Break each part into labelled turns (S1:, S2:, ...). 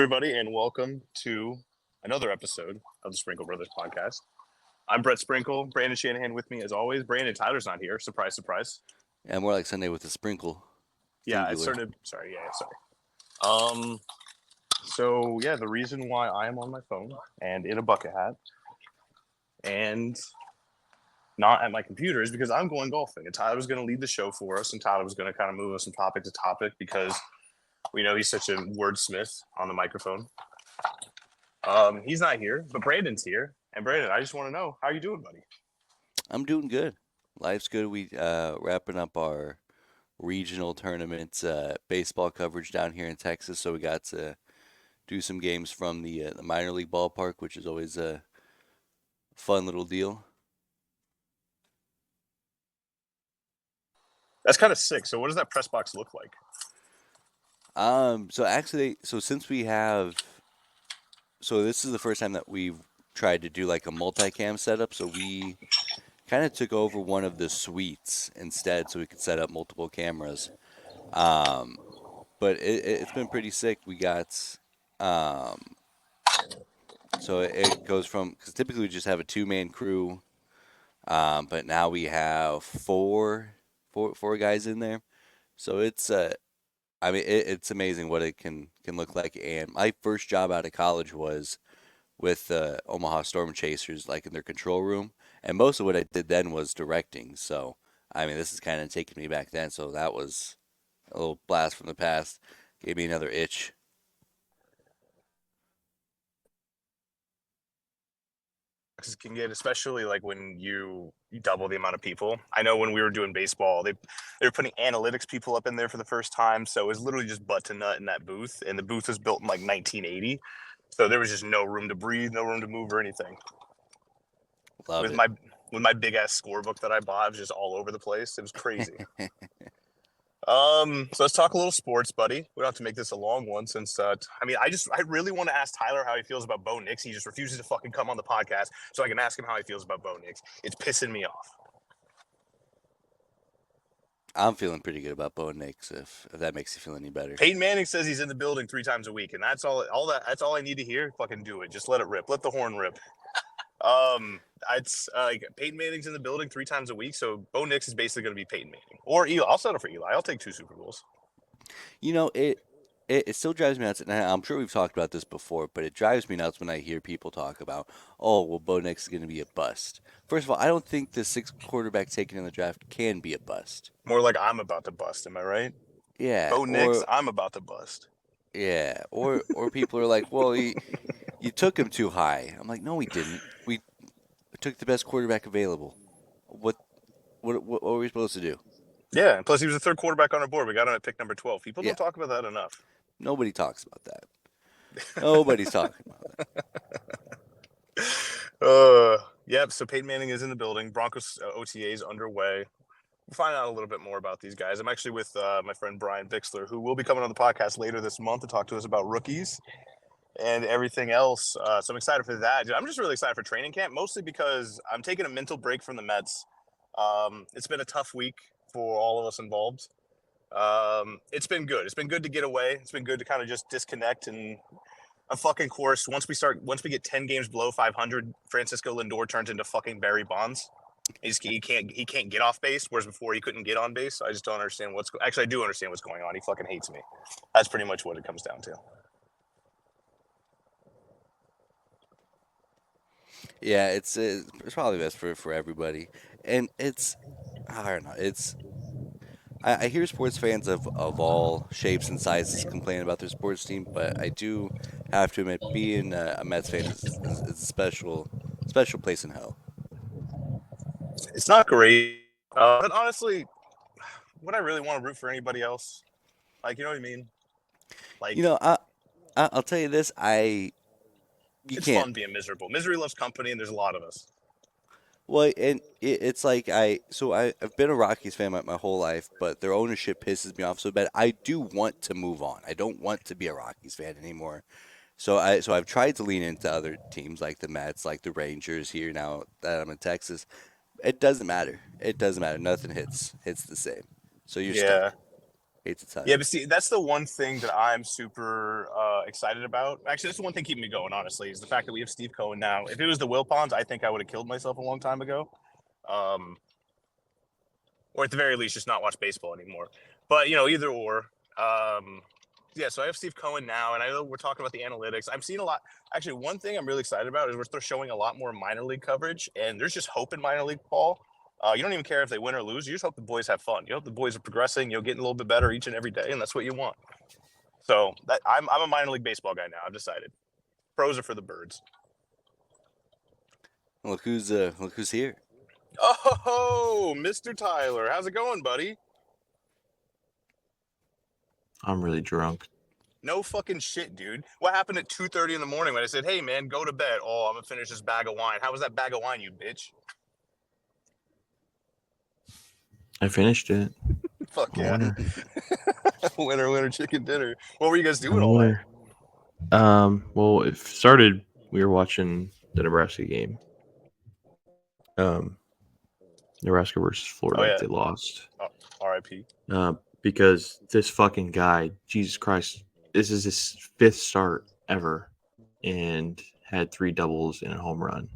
S1: everybody, and welcome to another episode of the Sprinkle Brothers podcast. I'm Brett Sprinkle, Brandon Shanahan with me as always. Brandon Tyler's not here. Surprise, surprise.
S2: Yeah, more like Sunday with a sprinkle.
S1: Yeah, it
S2: Singular.
S1: started. Sorry. The reason why I am on my phone and in a bucket hat and not at my computer is because I'm going golfing. And Tyler was going to lead the show for us, and Tyler was going to kind of move us from topic to topic because we know he's such a wordsmith on the microphone. He's not here, but Brandon's here. And Brandon, I just want to know, how you doing, buddy?
S2: I'm doing good. Life's good. We wrapping up our regional tournament baseball coverage down here in Texas, so we got to do some games from the minor league ballpark, which is always a fun little deal.
S1: That's kind of sick. So what does that press box look like?
S2: So since we have, so this is the first time that we've tried to do like a multicam setup. So we kind of took over one of the suites instead, so we could set up multiple cameras. But it's been pretty sick. We got, so it goes from, because typically we just have a two-man crew, but now we have four guys in there. So it's amazing what it can look like. And my first job out of college was with Omaha Storm Chasers, like in their control room. And most of what I did then was directing. So, this is kind of taking me back then. So that was a little blast from the past. Gave me another itch.
S1: Can get, especially like when you double the amount of people. I know when we were doing baseball, they were putting analytics people up in there for the first time, so it was literally just butt to nut in that booth, and the booth was built in like 1980, so there was just no room to breathe, no room to move or anything.
S2: Love
S1: with
S2: it.
S1: my big ass scorebook that I bought, it was just all over the place. It was crazy. So let's talk a little sports, buddy. We don't have to make this a long one since, I really want to ask Tyler how he feels about Bo Nix. He just refuses to fucking come on the podcast so I can ask him how he feels about Bo Nix. It's pissing me off.
S2: I'm feeling pretty good about Bo Nix, if that makes you feel any better.
S1: Peyton Manning says he's in the building 3 times a week, and that's all I need to hear. Fucking do it. Just let it rip. Let the horn rip. It's like Peyton Manning's in the building 3 times a week, so Bo Nix is basically going to be Peyton Manning or Eli. I'll settle for Eli. I'll take 2 Super Bowls.
S2: It still drives me nuts, and I'm sure we've talked about this before, but it drives me nuts when I hear people talk about, oh, well, Bo Nix is going to be a bust. First of all, I don't think the 6th quarterback taken in the draft can be a bust.
S1: More like I'm about to bust. Am I right?
S2: Yeah.
S1: Bo Nix, I'm about to bust.
S2: Yeah. Or people are like, well, you took him too high. I'm like, no, we didn't. We took the best quarterback available. What were we supposed to do?
S1: Yeah, and plus he was the 3rd quarterback on our board. We got him at pick number 12. People don't
S2: Yeah.
S1: talk about that enough.
S2: Nobody talks about that. Nobody's talking about
S1: that. Yep, so Peyton Manning is in the building. Broncos OTA is underway. We'll find out a little bit more about these guys. I'm actually with my friend Brian Bixler, who will be coming on the podcast later this month to talk to us about rookies and everything else. So I'm excited for that. I'm just really excited for training camp, mostly because I'm taking a mental break from the Mets. It's been a tough week for all of us involved. It's been good. It's been good to get away. It's been good to kind of just disconnect. And a fucking course, once we get 10 games below 500, Francisco Lindor turns into fucking Barry Bonds. He can't get off base, whereas before he couldn't get on base. I just don't understand actually I do understand what's going on. He fucking hates me. That's pretty much what it comes down to.
S2: Yeah, it's probably best for everybody, and I don't know. I hear sports fans of all shapes and sizes complain about their sports team, but I do have to admit, being a Mets fan is a special place in hell.
S1: It's not great, but honestly, would I really want to root for anybody else? Like, you know what I mean? Like,
S2: I'll tell you this,
S1: it's
S2: can't.
S1: fun being miserable. Misery loves company, and there's a lot of us.
S2: Well, and it's like I've been a Rockies fan my whole life, but their ownership pisses me off so bad. I do want to move on. I don't want to be a Rockies fan anymore. So I've tried to lean into other teams like the Mets, like the Rangers here now that I'm in Texas. It doesn't matter. It doesn't matter. Nothing hits the same. So you're stuck. Hate to tell
S1: Yeah,
S2: you.
S1: but see, that's the one thing that I'm super excited about. Actually, that's the one thing keeping me going, honestly, is the fact that we have Steve Cohen now. If it was the Wilpons, I think I would have killed myself a long time ago. Um, or at the very least, just not watch baseball anymore. But, either or. Um, yeah, so I have Steve Cohen now, and I know we're talking about the analytics. I'm seeing a lot. Actually, one thing I'm really excited about is we're showing a lot more minor league coverage, and there's just hope in minor league ball. You don't even care if they win or lose. You just hope the boys have fun. You hope the boys are progressing. Getting a little bit better each and every day, and that's what you want. So I'm a minor league baseball guy now. I've decided. Pros are for the birds.
S2: Look who's here.
S1: Oh, Mr. Tyler, how's it going, buddy?
S3: I'm really drunk.
S1: No fucking shit, dude. What happened at 2:30 in the morning when I said, "Hey, man, go to bed"? Oh, I'm gonna finish this bag of wine. How was that bag of wine, you bitch?
S3: I finished it.
S1: Fuck
S3: I'm a
S1: yeah,
S3: winner.
S1: winner, chicken dinner. What were you guys
S3: I'm
S1: doing
S3: a
S1: all night?
S3: winner. Well, it started. We were watching the Nebraska game. Nebraska versus Florida.
S1: Oh yeah,
S3: They lost.
S1: R.I.P.
S3: Because this fucking guy, Jesus Christ, this is his 5th start ever, and had 3 doubles and a home run.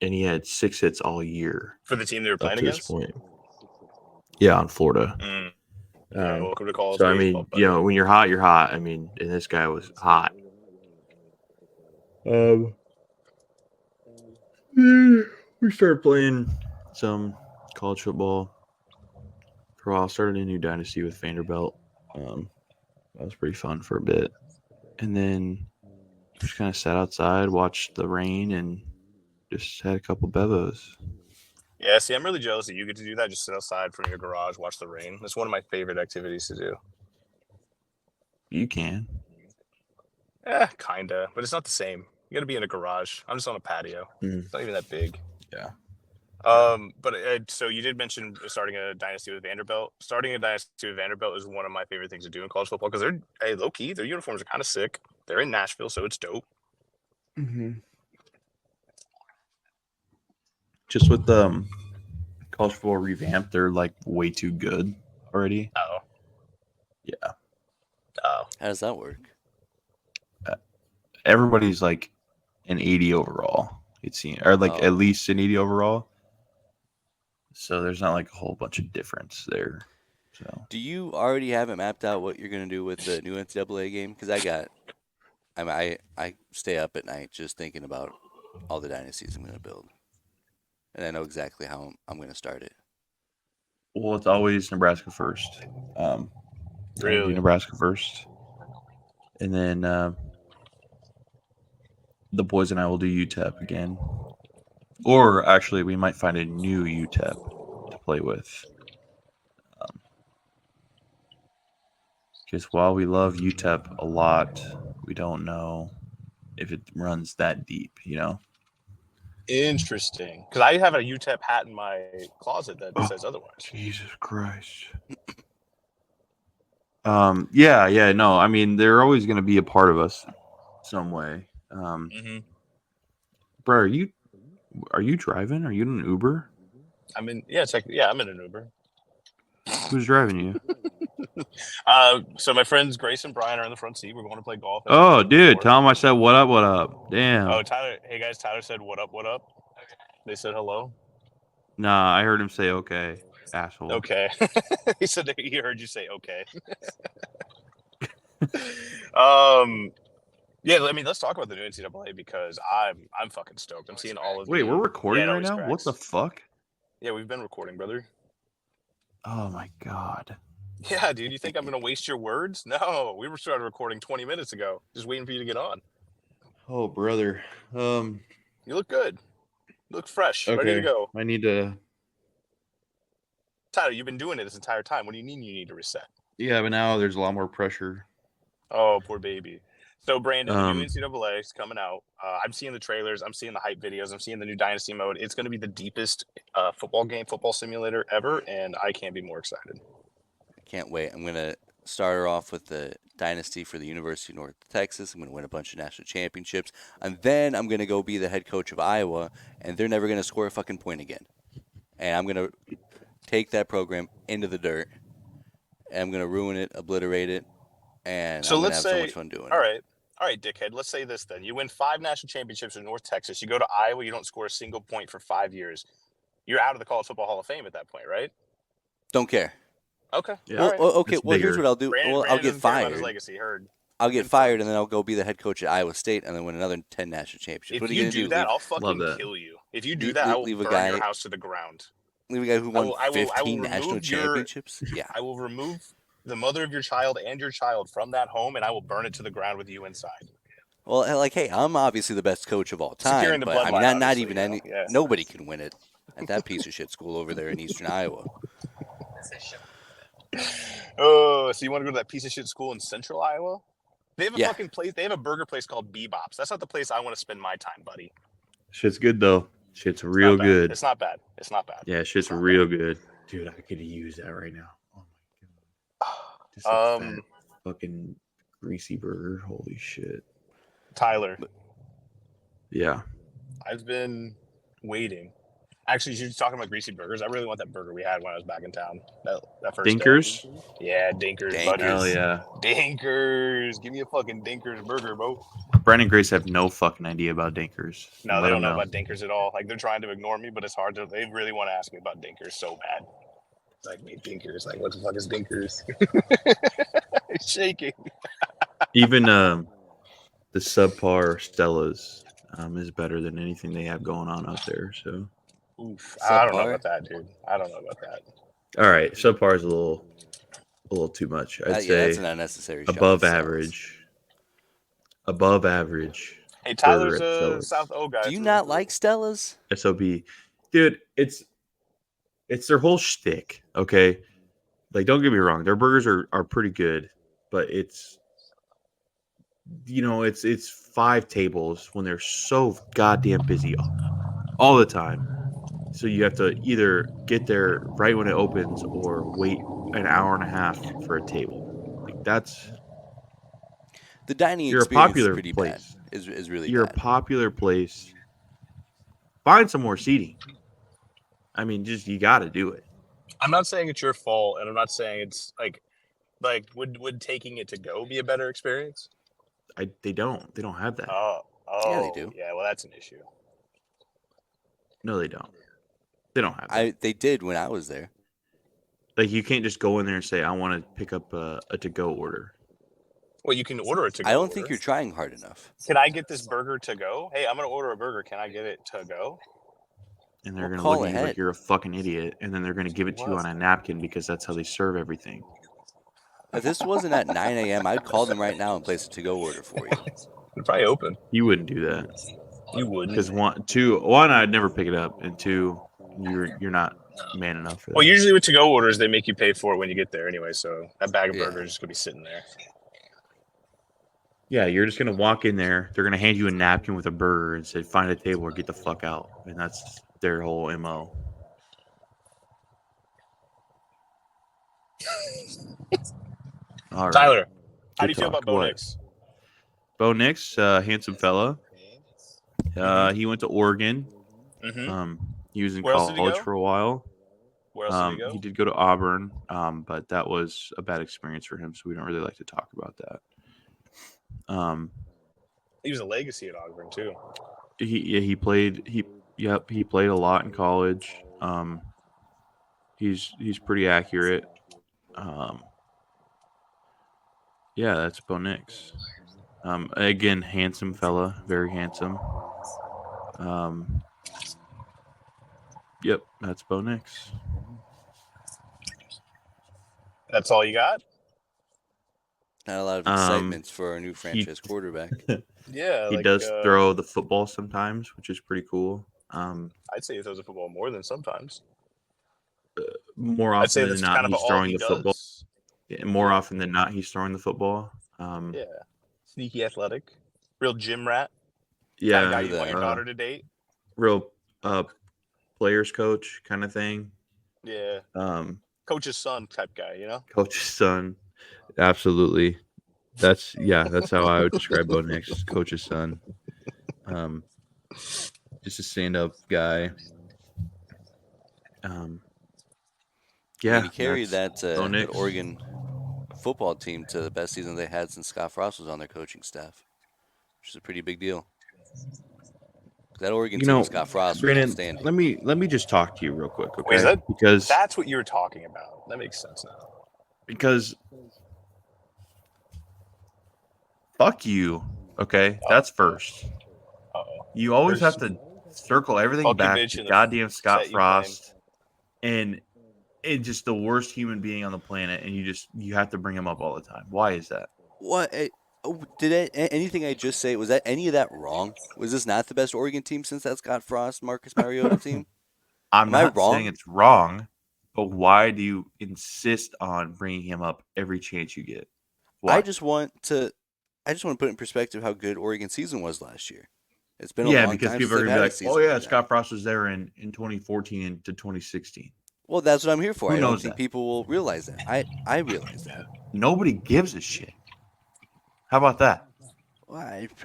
S3: And he had 6 hits all year
S1: For the team they were
S3: up
S1: playing
S3: to this
S1: against.
S3: point. Yeah, on Florida.
S1: Yeah, welcome to college
S3: So I
S1: baseball,
S3: mean,
S1: buddy.
S3: when you're hot, you're hot. I mean, and this guy was hot. We started playing some college football for a while. Started a new dynasty with Vanderbilt. That was pretty fun for a bit, and then just kind of sat outside, watched the rain, and just had a couple bevos.
S1: Yeah, see, I'm really jealous that you get to do that. Just sit outside from your garage, watch the rain. That's one of my favorite activities to do.
S3: You can.
S1: Kinda, but it's not the same. You got to be in a garage. I'm just on a patio. It's not even that big.
S3: Yeah.
S1: But so you did mention starting a dynasty with Vanderbilt. Starting a dynasty with Vanderbilt is one of my favorite things to do in college football because low key, their uniforms are kind of sick. They're in Nashville, so it's dope.
S3: Just with college football revamp, they're like way too good already.
S1: Oh,
S3: Yeah.
S1: oh,
S2: How does that work?
S3: Everybody's like an 80 overall, it seems, or like at least an 80 overall. So there's not like a whole bunch of difference there. So
S2: Do you already have it mapped out what you're gonna do with the new NCAA game? Because I stay up at night just thinking about all the dynasties I'm gonna build, and I know exactly how I'm gonna start it.
S3: well, it's always Nebraska first. I'm gonna do
S1: really?
S3: Nebraska first, and then the boys and I will do UTEP again, or actually, we might find a new UTEP to play with. Because while we love UTEP a lot, we don't know if it runs that deep,
S1: Interesting. Because I have a UTEP hat in my closet that says otherwise.
S3: Jesus Christ. Yeah, no. I mean, they're always going to be a part of us some way. Bro, are you driving? Are you in an Uber?
S1: I'm in an Uber.
S3: Who's driving you?
S1: So my friends Grace and Brian are in the front seat. We're going to play golf.
S3: Oh, dude, tell them I said what up, what up. Damn.
S1: Oh, Tyler. Hey guys, Tyler said what up, what up. They said hello.
S3: Nah, I heard him say okay, asshole.
S1: Okay. He said that he heard you say okay. Yeah, I mean, let's talk about the new NCAA because I'm fucking stoked. I'm seeing all of
S3: Wait, we're recording right
S1: always
S3: now?
S1: cracks.
S3: What the fuck?
S1: Yeah, we've been recording, brother.
S3: Oh my god.
S1: Yeah, dude, you think I'm gonna waste your words? No, we were started recording 20 minutes ago, just waiting for you to get on.
S3: Oh, brother.
S1: You look good. You look fresh,
S3: Okay.
S1: ready to go.
S3: I need to.
S1: Tyler, you've been doing it this entire time. What do you mean you need to reset?
S3: Yeah, but now there's a lot more pressure.
S1: Oh, poor baby. So, Brandon, the new NCAA is coming out. I'm seeing the trailers. I'm seeing the hype videos. I'm seeing the new Dynasty mode. It's going to be the deepest football simulator ever, and I can't be more excited.
S2: I can't wait. I'm gonna start her off with the dynasty for the University of North Texas. I'm gonna win a bunch of national championships, and then I'm gonna go be the head coach of Iowa, and they're never gonna score a fucking point again. And I'm gonna take that program into the dirt. And I'm going to ruin it, obliterate it, and
S1: So
S2: I'm going to
S1: let's
S2: have so
S1: say,
S2: much fun doing
S1: all
S2: it.
S1: right, dickhead. Let's say this then. You win 5 national championships in North Texas. You go to Iowa. You don't score a single point for 5 years. You're out of the College Football Hall of Fame at that point, right?
S2: Don't care.
S1: Okay.
S3: Yeah.
S1: All right.
S2: Okay.
S3: It's
S2: Well, here's
S3: bigger.
S2: what I'll do.
S1: Brandon,
S2: Well, I'll
S1: Brandon
S2: get
S1: doesn't care about his
S2: fired.
S1: legacy. Heard.
S2: I'll get
S1: Confirmed.
S2: fired, and then I'll go be the head coach at Iowa State, and then win another 10 national championships.
S1: If
S2: What are
S1: you
S2: going to
S1: do
S2: do?
S1: that, I'll
S3: Love
S1: fucking
S3: that.
S1: kill you. If you do that, I will
S2: leave a
S1: burn
S2: guy-
S1: your house to the ground.
S2: Leave a guy who won
S1: I will
S2: 15 national
S1: remove your-
S2: championships? Yeah.
S1: I will remove the mother of your child and your child from that home, and I will burn it to the ground with you inside.
S2: Well, like, hey, I'm obviously the best coach of all time,
S1: Securing the
S2: but I mean,
S1: bloodline,
S2: not
S1: obviously,
S2: even
S1: you know?
S2: any.
S1: Yeah.
S2: Nobody can win it at that piece of shit school over there in Eastern Iowa.
S1: Oh, so you want to go to that piece of shit school in Central Iowa? They have a
S2: Yeah.
S1: fucking place. They have a burger place called Bebop's. That's not the place I want to spend my time, buddy.
S3: Shit's good though. Shit's
S1: It's
S3: real
S1: not bad.
S3: good.
S1: It's not bad. It's not bad.
S3: Yeah, shit's real good. Dude, I could use that right now. Oh my god. Just a fat fucking greasy burger. Holy shit.
S1: Tyler,
S3: Yeah.
S1: I've been waiting. Actually, you're talking about greasy burgers. I really want that burger we had when I was back in town. That first
S3: Dinkers?
S1: day. Yeah, Dinkers, buddy.
S3: Hell yeah.
S1: Dinkers. Give me a fucking Dinkers burger, bro.
S3: Brandon and Grace have no fucking idea about Dinkers.
S1: No,
S3: Let
S1: they don't
S3: them
S1: know about Dinkers at all. Like, they're trying to ignore me, but it's hard to. They really want to ask me about Dinkers so bad. It's like, wait, Dinkers. Like, what the fuck is Dinkers? It's shaking.
S3: Even the subpar Stellas is better than anything they have going on out there. So,
S1: Oof. I don't know
S2: Subpar?
S1: about that, dude. I don't know about that.
S3: all right, subpar is a little too much. I'd
S2: Yeah, that's
S3: say
S2: an unnecessary shot
S3: above
S2: at Stellas.
S3: average. Above average.
S1: Hey, Tyler's
S3: burger at
S1: a
S3: Stellas.
S1: South O guy.
S2: Do you
S1: through
S2: not
S1: and through.
S2: like Stella's?
S3: SOB. Dude, it's their whole shtick, okay? Like, don't get me wrong, their burgers are pretty good, but it's it's 5 tables when they're so goddamn busy all the time. So you have to either get there right when it opens or wait an hour and a half for a table. Like, that's
S2: The dining
S3: you're a
S2: experience
S3: popular
S2: is pretty
S3: place.
S2: bad. Is really
S3: You're a
S2: bad.
S3: popular place. Find some more seating. I mean, just you got to do it.
S1: I'm not saying it's your fault, and I'm not saying it's like would taking it to go be a better experience?
S3: They don't have that.
S1: Oh,
S2: Yeah, they do.
S1: Yeah, well, that's an issue.
S3: No, they don't. They don't have that.
S2: They did when I was there.
S3: Like, you can't just go in there and say, I want to pick up a to-go order.
S1: Well, you can order it to go.
S2: I don't think you're trying hard enough.
S1: Can I get this burger to go? Hey, I'm gonna order a burger. Can I get it to go?
S3: And they're
S2: Well,
S3: going to
S2: call
S3: look at you
S2: ahead.
S3: like you're a fucking idiot. And then they're going to give it to you on a napkin because that's how they serve everything.
S2: If this wasn't at 9 a.m., I'd call them right now and place a to-go order for you.
S1: They're probably open.
S3: You wouldn't do that.
S1: You wouldn't.
S3: Because one, I'd never pick it up. And 2, you're not man enough for that.
S1: Well, usually with to-go orders, they make you pay for it when you get there anyway. So that bag of
S2: Yeah.
S1: burgers is just gonna be sitting there.
S3: Yeah, you're just going to walk in there. They're going to hand you a napkin with a burger and say, find a table or get the fuck out. And that's their whole MO. All right.
S1: Tyler, how
S3: Good
S1: do you feel
S3: talk.
S1: about Bo
S3: What?
S1: Nix?
S3: Bo Nix, handsome fella. He went to Oregon.
S1: Mm-hmm.
S3: He was in
S1: Where else did he
S3: college
S1: go?
S3: for a while.
S1: Where else did he go?
S3: He did go to Auburn, but that was a bad experience for him, so we don't really like to talk about that.
S1: He was a legacy at Auburn too.
S3: He played a lot in college. He's pretty accurate. Yeah, that's Bo Nix. Again, handsome fella, very handsome. Yep, that's Bo Nix.
S1: That's all you got?
S2: Not a lot of excitement for our new franchise quarterback.
S1: Yeah.
S3: He does throw the football sometimes, which is pretty cool.
S1: I'd say he throws a football more than sometimes.
S3: More
S1: I'd say
S3: often
S1: that's
S3: than not,
S1: kind of
S3: he's
S1: all
S3: throwing
S1: he
S3: the
S1: does.
S3: football. Yeah, more often than not, he's throwing the football.
S1: Yeah. Sneaky athletic. Real gym rat.
S3: Yeah,
S1: Kind of guy you want your
S3: uh,
S1: daughter to date.
S3: real players coach kind of thing.
S1: Yeah. Coach's son type guy, you know?
S3: Coach's son. Absolutely. That's how I would describe Bo Nix, coach's son. Just a stand-up guy. Yeah,
S2: he carried
S3: that's
S2: that
S3: Bo
S2: that
S3: Nix.
S2: Oregon football team to the best season they had since Scott Frost was on their coaching staff, which is a pretty big deal. That Oregon
S3: You
S2: team with
S3: know,
S2: Scott Frost was
S3: Brandon,
S2: outstanding.
S3: let me just talk to you real quick,
S1: Wait,
S3: okay?
S1: that's what you were talking about? That makes sense now.
S3: Because fuck you, okay? That's first.
S1: Uh-oh.
S3: You always
S1: There's
S3: have to circle everything
S1: fucking
S3: back
S1: bitch
S3: to
S1: in the
S3: goddamn Scott
S1: set you claim.
S3: Frost and just the worst human being on the planet, and you have to bring him up all the time. Why is that?
S2: What did anything I just say, was that any of that wrong? Was this not the best Oregon team since that Scott Frost, Marcus Mariota team?
S3: I'm
S2: Am I
S3: not saying
S2: wrong?
S3: it's wrong, but why do you insist on bringing him up every chance you get? Why?
S2: I just want to put in perspective how good Oregon's season was last year. It's been a
S3: Yeah,
S2: long
S3: because
S2: time since
S3: people are
S2: they've
S3: gonna be
S2: had a
S3: like, "Oh
S2: season
S3: yeah,
S2: like that.
S3: Scott Frost was there in 2014 to 2016."
S2: Well, that's what I'm here for.
S3: Who
S2: I don't
S3: knows
S2: think
S3: that?
S2: people will realize that. I realize that.
S3: Nobody gives a shit. How about that?
S2: Well,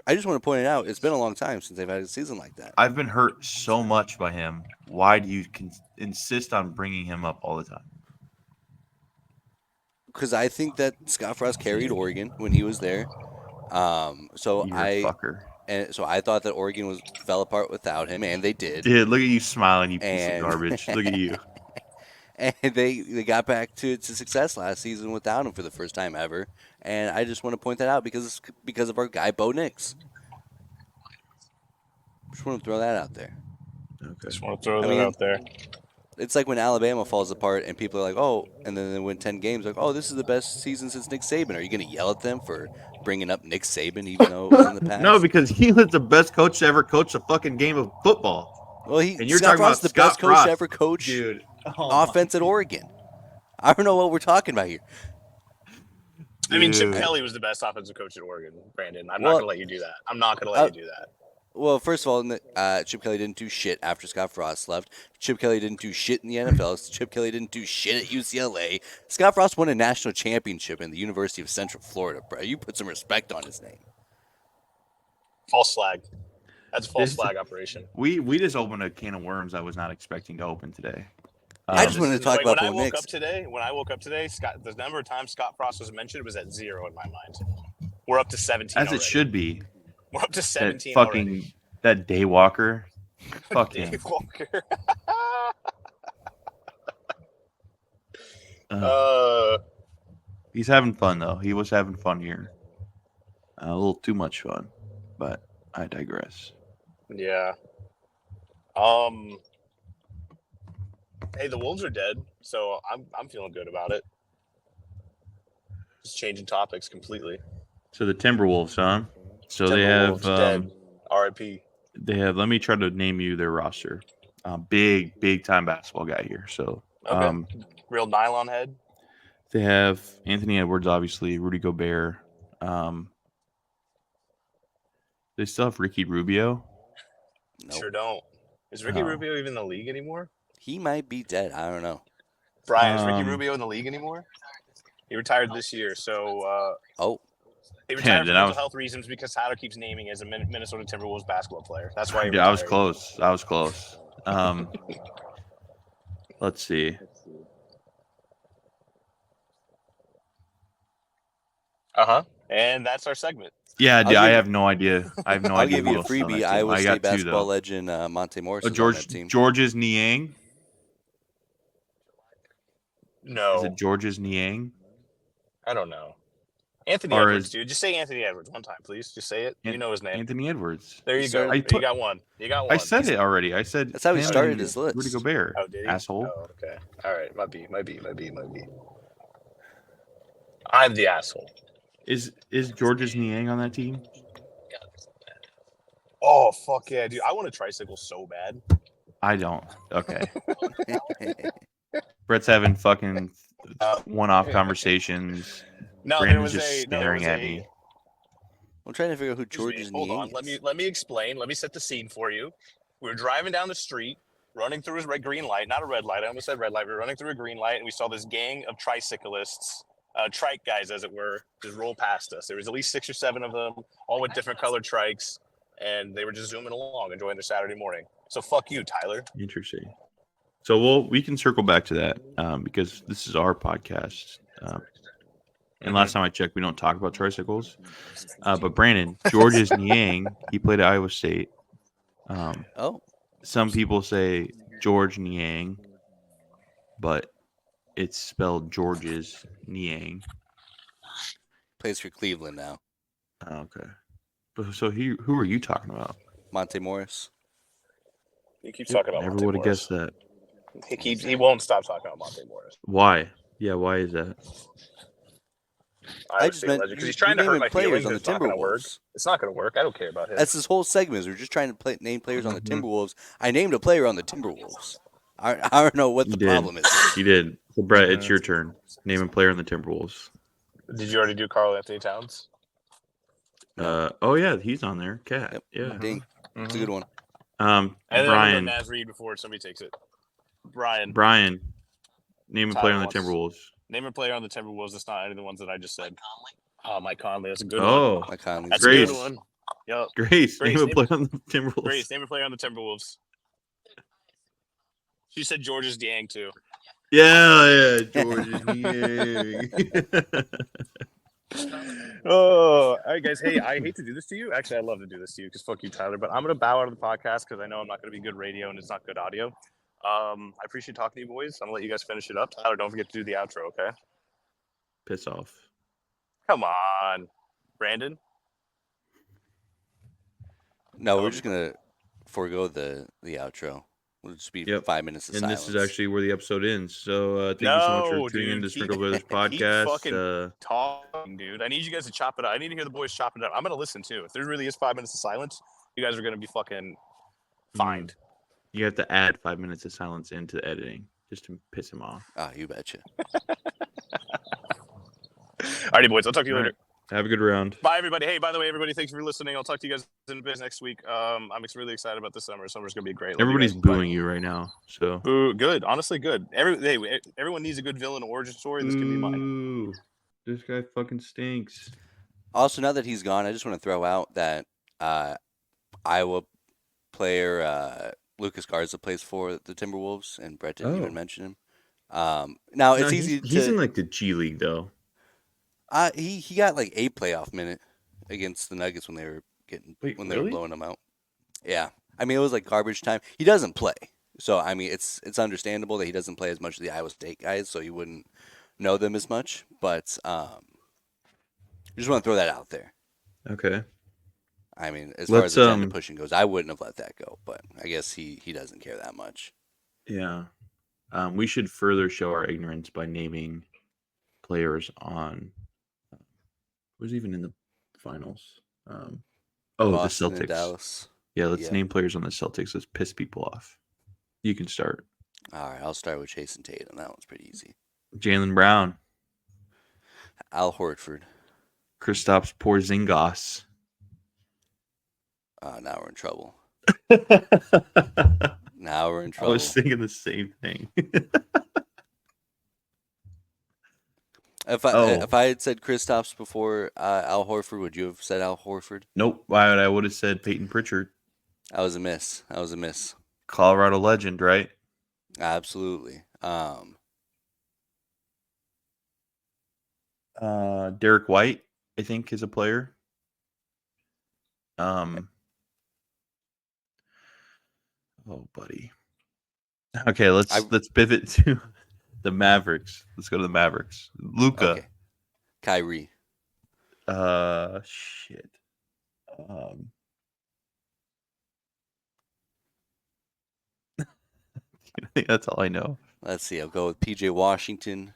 S2: I just want to point it out. It's been a long time since they've had a season like that.
S3: I've been hurt so much by him. Why do you insist on bringing him up all the time?
S2: Because I think that Scott Frost carried Oregon when he was there. So
S3: You're a fucker.
S2: I thought that Oregon fell apart without him, and they did.
S3: Dude, look at you smiling, you piece of
S2: And
S3: garbage. Look at you.
S2: and they got back to success last season without him for the first time ever. And I just want to point that out because of our guy Bo Nix. Just want to throw that out there.
S3: Okay.
S1: Just want to throw that out there.
S2: It's like when Alabama falls apart and people are like, oh, and then they win 10 games, like, oh, this is the best season since Nick Saban. Are you going to yell at them for bringing up Nick Saban even though it was in the past?
S3: No, because he was the best coach to ever coach a fucking game of football.
S2: Well,
S3: And you're
S2: Scott
S3: talking about
S2: Frost, the
S3: Scott
S2: best coach
S3: Frost.
S2: to ever coach
S3: Dude.
S2: offense at Oregon. I don't know what we're talking about here.
S1: I mean, Chip
S3: Dude.
S1: Kelly was the best offensive coach at Oregon, Brandon. I'm not going to let you do that. I'm not going to let you do that.
S2: Well, first of all, Chip Kelly didn't do shit after Scott Frost left. Chip Kelly didn't do shit in the NFL. Chip Kelly didn't do shit at UCLA. Scott Frost won a national championship in the University of Central Florida, bro. You put some respect on his name.
S1: False flag. That's a false flag operation.
S3: We just opened a can of worms I was not expecting to open today.
S2: I just wanted to talk about Bo Nix.
S1: When I woke up today, the number of times Scott Frost was mentioned was at 0 in my mind. We're up to 17
S3: As
S1: already.
S3: it should be.
S1: We're up to 17
S3: that fucking
S1: already.
S3: That Daywalker. Fuck him.
S1: Dave Walker.
S3: He's having fun though. He was having fun here. A little too much fun, but I digress.
S1: Yeah. Hey, the Wolves are dead, so I'm feeling good about it. Just changing topics completely.
S3: So the Timberwolves, huh? So
S1: Timberwolves
S3: they have
S1: dead. R.I.P.
S3: They have. Let me try to name you their roster. Big time basketball guy here. So
S1: Okay. Real nylon head.
S3: They have Anthony Edwards, obviously, Rudy Gobert. They still have Ricky Rubio.
S2: Nope.
S1: Sure don't. Is Ricky Rubio even in the league anymore?
S2: He might be dead. I don't know.
S1: Brian, is Ricky Rubio in the league anymore? He retired this year, so he retired for mental health reasons because Tyler keeps naming as a Minnesota Timberwolves basketball player. That's why he retired.
S3: I was close. Let's see.
S1: And that's our segment.
S3: Yeah, I have no idea.
S2: I'll give you a freebie. Iowa State basketball legend Monte Morris is on that team.
S3: Georges Niang?
S1: No.
S3: Is it Georges Niang?
S1: I don't know. Anthony Edwards, dude. Just say Anthony Edwards one time, please. Just say it. You know his name.
S3: Anthony Edwards.
S1: There you go. You got one.
S3: I said it already. I said
S2: that's how he started his list.
S3: Rudy Gobert.
S1: Oh, did he?
S3: Asshole.
S1: Oh, okay. All right. Might be. I'm the asshole.
S3: Is Georges Niang on that team?
S1: Oh, fuck yeah, dude. I want a tricycle so bad.
S3: I don't. Okay. Brett's having fucking one-off conversations.
S1: No,
S3: Brandon's just staring at me.
S2: I'm trying to figure out who Georges Niang is.
S1: Hold on. Let me explain. Let me set the scene for you. We were driving down the street, running through a green light, not a red light. I almost said red light. We were running through a green light, and we saw this gang of tricyclists, trike guys, as it were, just roll past us. There was at least 6 or 7 of them, all with different colored trikes, and they were just zooming along, enjoying their Saturday morning. So fuck you, Tyler.
S3: Interesting. So we can circle back to that because this is our podcast. And last time I checked, we don't talk about tricycles. But Brandon, George's Niang, he played at Iowa State.
S2: Oh,
S3: Some people say George Niang, but it's spelled George's Niang.
S2: plays for Cleveland now.
S3: Okay. So who are you talking about?
S2: Monte Morris.
S1: He keeps talking about
S3: Never
S1: Monte
S3: would have
S1: Morris.
S3: guessed that.
S1: He won't stop talking about Monte Morris.
S3: Why? Yeah, why is that?
S2: I just meant
S1: because he's trying to hurt
S2: naming
S1: my
S2: players
S1: feelings.
S2: on
S1: And
S2: the
S1: it's not going to work.
S2: Timberwolves.
S1: It's not going to work. I don't care about him.
S2: That's this whole segment. Is we're just trying to name players on the
S3: Mhm.
S2: Timberwolves. I named a player on the Timberwolves. I don't know what
S3: You
S2: the
S3: did.
S2: problem is.
S3: You did. So Brett, it's your turn. Name a player on the Timberwolves.
S1: Did you already do Karl Anthony Towns?
S2: No.
S3: Oh yeah, he's on there. Cat.
S2: Yep.
S3: Yeah.
S2: Ding. It's a good one.
S1: And then
S3: Brian.
S1: I'm going to Naz Reid before somebody takes it. Brian,
S3: name a
S1: Tyler
S3: player on the
S1: wants-
S3: Timberwolves.
S1: name a player on the Timberwolves that's not any of the ones that I just said. Oh, Mike Conley. That's a good
S3: Oh,
S1: one.
S2: Mike Conley's
S1: That's
S3: Grace.
S1: a good one. Yep.
S3: Grace, name a
S1: name-
S3: player on the Timberwolves.
S1: Grace, name a player on the Timberwolves. She said George's Diang too.
S3: Yeah, George is Niang.
S1: Oh, all right, guys. Hey, I hate to do this to you. Actually, I love to do this to you because fuck you, Tyler. But I'm gonna bow out of the podcast because I know I'm not gonna be good radio and it's not good audio. I appreciate talking to you boys. I'm gonna let you guys finish it up. Tyler, don't forget to do the outro, okay?
S3: Piss off.
S1: Come on, Brandon.
S2: No, we're just gonna forego the outro. We'll just be 5 minutes of
S3: And
S2: silence.
S3: this is actually where the episode ends. So thank you so much for tuning
S1: dude,
S3: in to
S1: keep-
S3: Sprinkle Brothers
S1: keep
S3: podcast.
S1: fucking talking, dude. I need you guys to chop it up. I need to hear the boys chopping it up. I'm gonna listen too. If there really is 5 minutes of silence, you guys are gonna be fucking fined.
S3: You have to add 5 minutes of silence into the editing just to piss him off.
S2: Ah, you betcha.
S1: Alrighty, boys. I'll talk to you
S3: All
S1: later.
S3: right. Have a good round.
S1: Bye, everybody. Hey, by the way, everybody, thanks for listening. I'll talk to you guys in a bit next week. I'm really excited about this summer. Summer's gonna be great. Love you
S3: Everybody's
S1: guys. Bye.
S3: booing you right now. So
S1: Boo. Good. Honestly, good. Everyone needs a good villain origin story. This can be mine.
S3: Ooh, this guy fucking stinks.
S2: Also, now that he's gone, I just want to throw out that Iowa player Lucas Garza plays for the Timberwolves, and Brett didn't even mention him. Now it's easy.
S3: He's in like the G League though.
S2: He got like a playoff minute against the Nuggets when they were
S3: Wait,
S2: they were
S3: really?
S2: blowing them out. Yeah, I mean it was like garbage time. He doesn't play, so I mean it's understandable that he doesn't play as much as the Iowa State guys, so you wouldn't know them as much. But I just want to throw that out there.
S3: Okay.
S2: I mean, as far as
S3: Let's,
S2: agenda pushing goes, I wouldn't have let that go, but I guess he doesn't care that much.
S3: Yeah. We should further show our ignorance by naming players on who's even in the finals.
S2: Boston
S3: the
S2: and
S3: Celtics.
S2: Dallas.
S3: Yeah, let's
S2: Yeah.
S3: name players on the Celtics. Let's piss people off. You can start.
S2: All right, I'll start with Jason Tatum. That one's pretty easy.
S3: Jaylen Brown,
S2: Al Horford.
S3: Kristaps Porzingis.
S2: Now we're in trouble.
S3: I
S2: Now we're in trouble.
S3: was thinking the same thing.
S2: If I had said Kristaps before Al Horford, would you have said Al Horford?
S3: Nope. I would have said Peyton Pritchard,
S2: That was a miss.
S3: Colorado legend, right?
S2: Absolutely.
S3: Derek White, I think, is a player. Oh, buddy. Okay, let's pivot to the Mavericks. Let's go to the Mavericks. Luka.
S2: Okay. Kyrie.
S3: Shit. I think that's all I know.
S2: Let's see. I'll go with PJ Washington.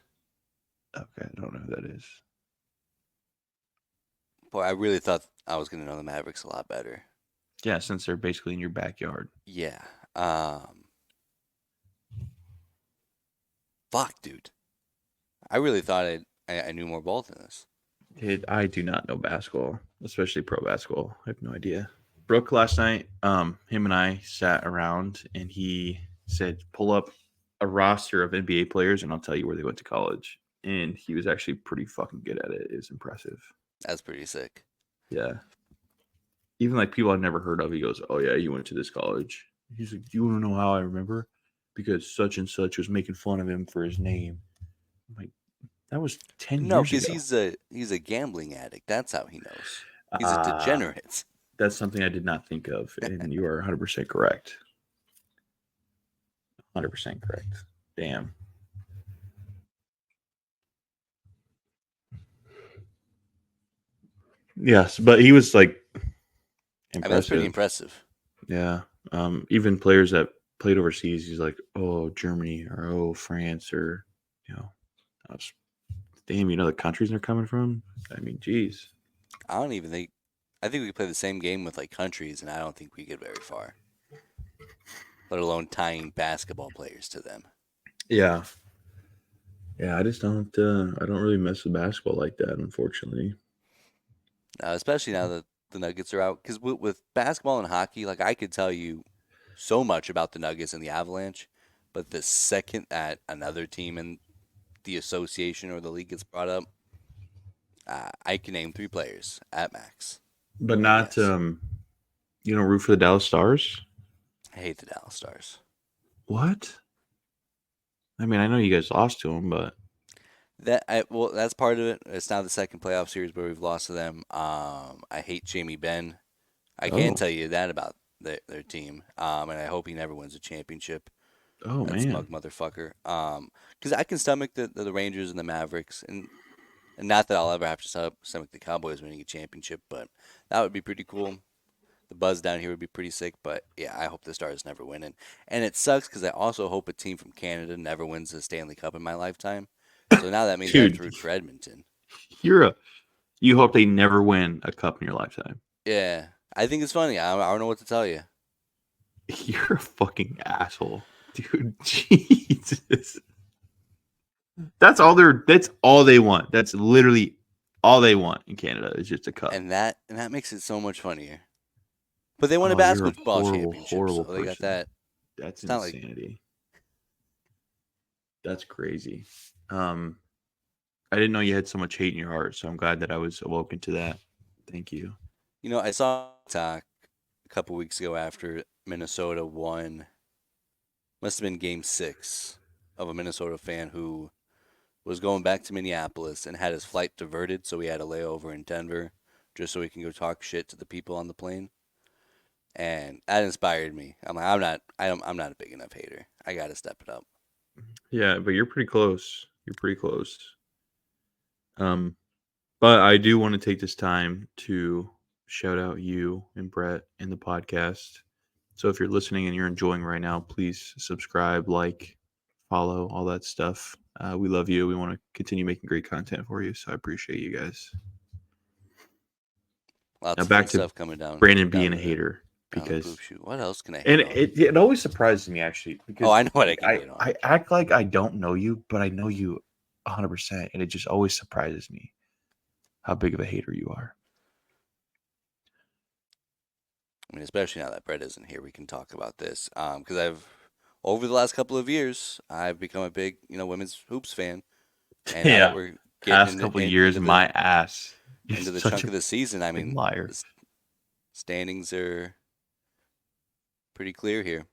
S3: Okay, I don't know who that is.
S2: Boy, I really thought I was going to know the Mavericks a lot better.
S3: Yeah, since they're basically in your backyard.
S2: Yeah. Fuck, dude. I really thought I knew more ball than this.
S3: I do not know basketball, especially pro basketball. I have no idea. Brooke last night, him and I sat around and he said, pull up a roster of NBA players and I'll tell you where they went to college. And he was actually pretty fucking good at it. It was impressive.
S2: That's pretty sick.
S3: Yeah. Even like people I've never heard of, he goes, oh yeah, you went to this college. He's like, do you want to know how I remember? because such and such was making fun of him for his name. I'm like, that was 10
S2: No,
S3: years
S2: because
S3: ago.
S2: he's a gambling addict. That's how he knows. He's a
S3: Ah,
S2: degenerate.
S3: that's something I did not think of, and you are 100% correct. 100% correct. Damn. Yes, but he was like
S2: I mean, that's pretty
S3: impressive.
S2: impressive.
S3: Yeah. Even players that played overseas, he's like, oh, Germany or oh, France or, I was, damn, the countries they're coming from? I mean, geez.
S2: I don't even think. I think we could play the same game with like countries, and I don't think we get very far. Let alone tying basketball players to them.
S3: Yeah. Yeah, I just don't, I don't really mess with basketball like that, unfortunately.
S2: Especially now that the Nuggets are out, because with basketball and hockey, like I could tell you so much about the Nuggets and the Avalanche, but the second that another team in the association or the league gets brought up, I can name 3 players at max.
S3: But
S2: And
S3: not,
S2: yes,
S3: root for the Dallas Stars?
S2: I hate the Dallas Stars.
S3: What? I mean, I know you guys lost to them, but
S2: Well, that's part of it. It's now the second playoff series where we've lost to them. I hate Jamie Benn. I can't
S3: oh,
S2: tell you that about their team. And I hope he never wins a championship.
S3: oh
S2: That
S3: man.
S2: smug motherfucker. Because I can stomach the Rangers and the Mavericks, and not that I'll ever have to stomach the Cowboys winning a championship, but that would be pretty cool. The buzz down here would be pretty sick, but yeah, I hope the Stars never win it. And it sucks because I also hope a team from Canada never wins the Stanley Cup in my lifetime. So now that means I have to
S3: Dude,
S2: root for Edmonton.
S3: you hope they never win a cup in your lifetime.
S2: Yeah, I think it's funny. I don't know what to tell you.
S3: You're a fucking asshole, dude. Jesus. That's all they want. That's literally all they want in Canada is just a cup.
S2: And that makes it so much funnier. But they won a
S3: Oh, you're a
S2: basketball
S3: horrible,
S2: championship,
S3: horrible
S2: so they got
S3: person.
S2: that.
S3: That's
S2: It's not like
S3: insanity. That's crazy. I didn't know you had so much hate in your heart, so I'm glad that I was awoken to that. Thank you.
S2: I saw talk a couple weeks ago after Minnesota won. Must have been Game 6 of a Minnesota fan who was going back to Minneapolis and had his flight diverted, so he had a layover in Denver just so he can go talk shit to the people on the plane. And that inspired me. I'm like, I'm not a big enough hater. I got to step it up.
S3: Yeah, but you're pretty close. You're pretty close. But I do want to take this time to shout out you and Brett in the podcast. So if you're listening and you're enjoying right now, please subscribe, like, follow, all that stuff. We love you. We want to continue making great content for you. So I appreciate you guys.
S2: Lots
S3: Now
S2: of
S3: back
S2: fun
S3: to
S2: stuff coming down.
S3: Brandon
S2: down
S3: being a
S2: the,
S3: hater
S2: down the
S3: because
S2: poop chute. What else can I
S3: and
S2: hate on?
S3: it always surprises me actually because
S2: I know what I can hate on.
S3: I act like I don't know you, but I know you 100%, and it just always surprises me how big of a hater you are.
S2: I mean, especially now that Brett isn't here, we can talk about this. Because over the last couple of years, I've become a big, women's hoops fan. And now that we're getting
S3: Past couple years, my ass
S2: into the chunk of the season, I mean,
S3: liar.
S2: the standings are pretty clear here.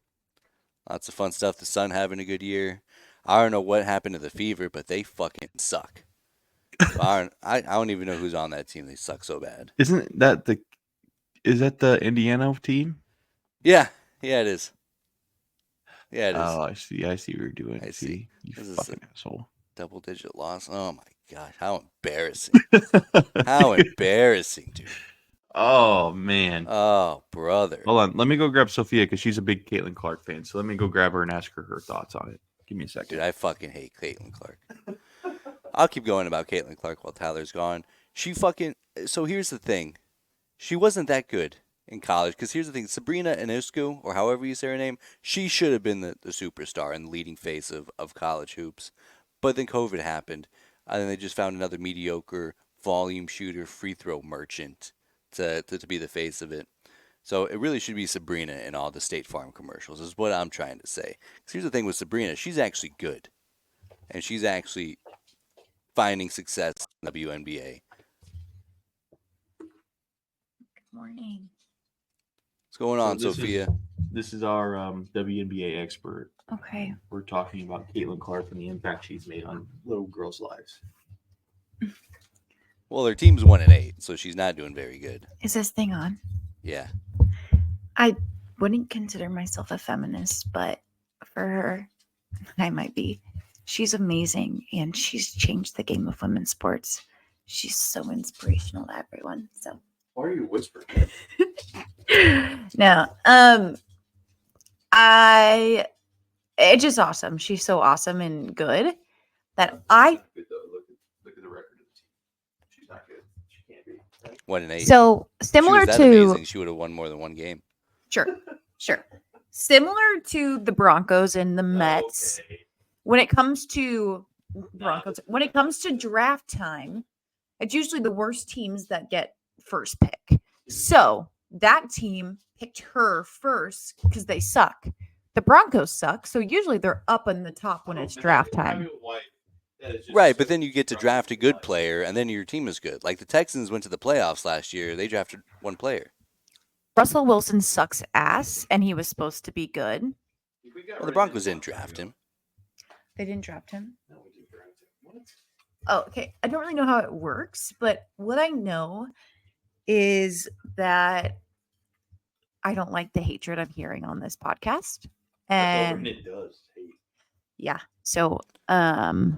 S2: Lots of fun stuff. The Sun having a good year. I don't know what happened to the Fever, but they fucking suck. So I don't even know who's on that team. They suck so bad.
S3: Isn't that is that the Indiana team?
S2: Yeah, it is. Yeah, it is.
S3: Oh, I see what you're doing.
S2: I see.
S3: You
S2: This is
S3: fucking asshole.
S2: Double-digit loss. Oh my gosh, how embarrassing! How embarrassing, dude.
S3: Oh man.
S2: Oh brother.
S3: Hold on, let me go grab Sophia because she's a big Caitlin Clark fan. So let me go grab her and ask her thoughts on it. Give me a second.
S2: Dude, I fucking hate Caitlin Clark. I'll keep going about Caitlin Clark while Tyler's gone. So here's the thing. She wasn't that good in college because here's the thing. Sabrina Ionescu, or however you say her name, she should have been the superstar and the leading face of college hoops. But then COVID happened, and then they just found another mediocre volume shooter, free throw merchant to be the face of it. So it really should be Sabrina in all the State Farm commercials, is what I'm trying to say. Because here's the thing with Sabrina, she's actually good, and she's actually finding success in the WNBA.
S4: Good morning.
S2: What's going on, Sophia?
S3: This is our WNBA expert.
S4: Okay.
S3: We're talking about Caitlin Clark and the impact she's made on little girls' lives.
S2: Well, their team's 1-8, so she's not doing very good.
S4: Is this thing on?
S2: Yeah.
S4: I wouldn't consider myself a feminist, but for her, I might be. She's amazing, and she's changed the game of women's sports. She's so inspirational to everyone. So
S3: Why are you whispering?
S4: no, it's just awesome. She's so awesome and good that
S3: Look at the record of the team. She's not good. She can't be.
S2: 1-8.
S4: so similar
S2: she was that
S4: to
S2: amazing. She would have won more than one game.
S4: sure. Similar to the Broncos and the Mets.
S3: Okay.
S4: When it comes to Broncos, when it comes to draft time, it's usually the worst teams that get first pick. So that team picked her first because they suck. The Broncos suck, so usually they're up in the top when it's draft time.
S2: Right, but then you get to draft a good player, and then your team is good. Like the Texans went to the playoffs last year. They drafted one player.
S4: Russell Wilson sucks ass, and he was supposed to be good.
S2: Well, the Broncos didn't draft him.
S4: They didn't draft him. Oh, okay. I don't really know how it works, but what I know is that I don't like the hatred I'm hearing on this podcast. And
S3: it does.
S4: yeah, so
S2: Well,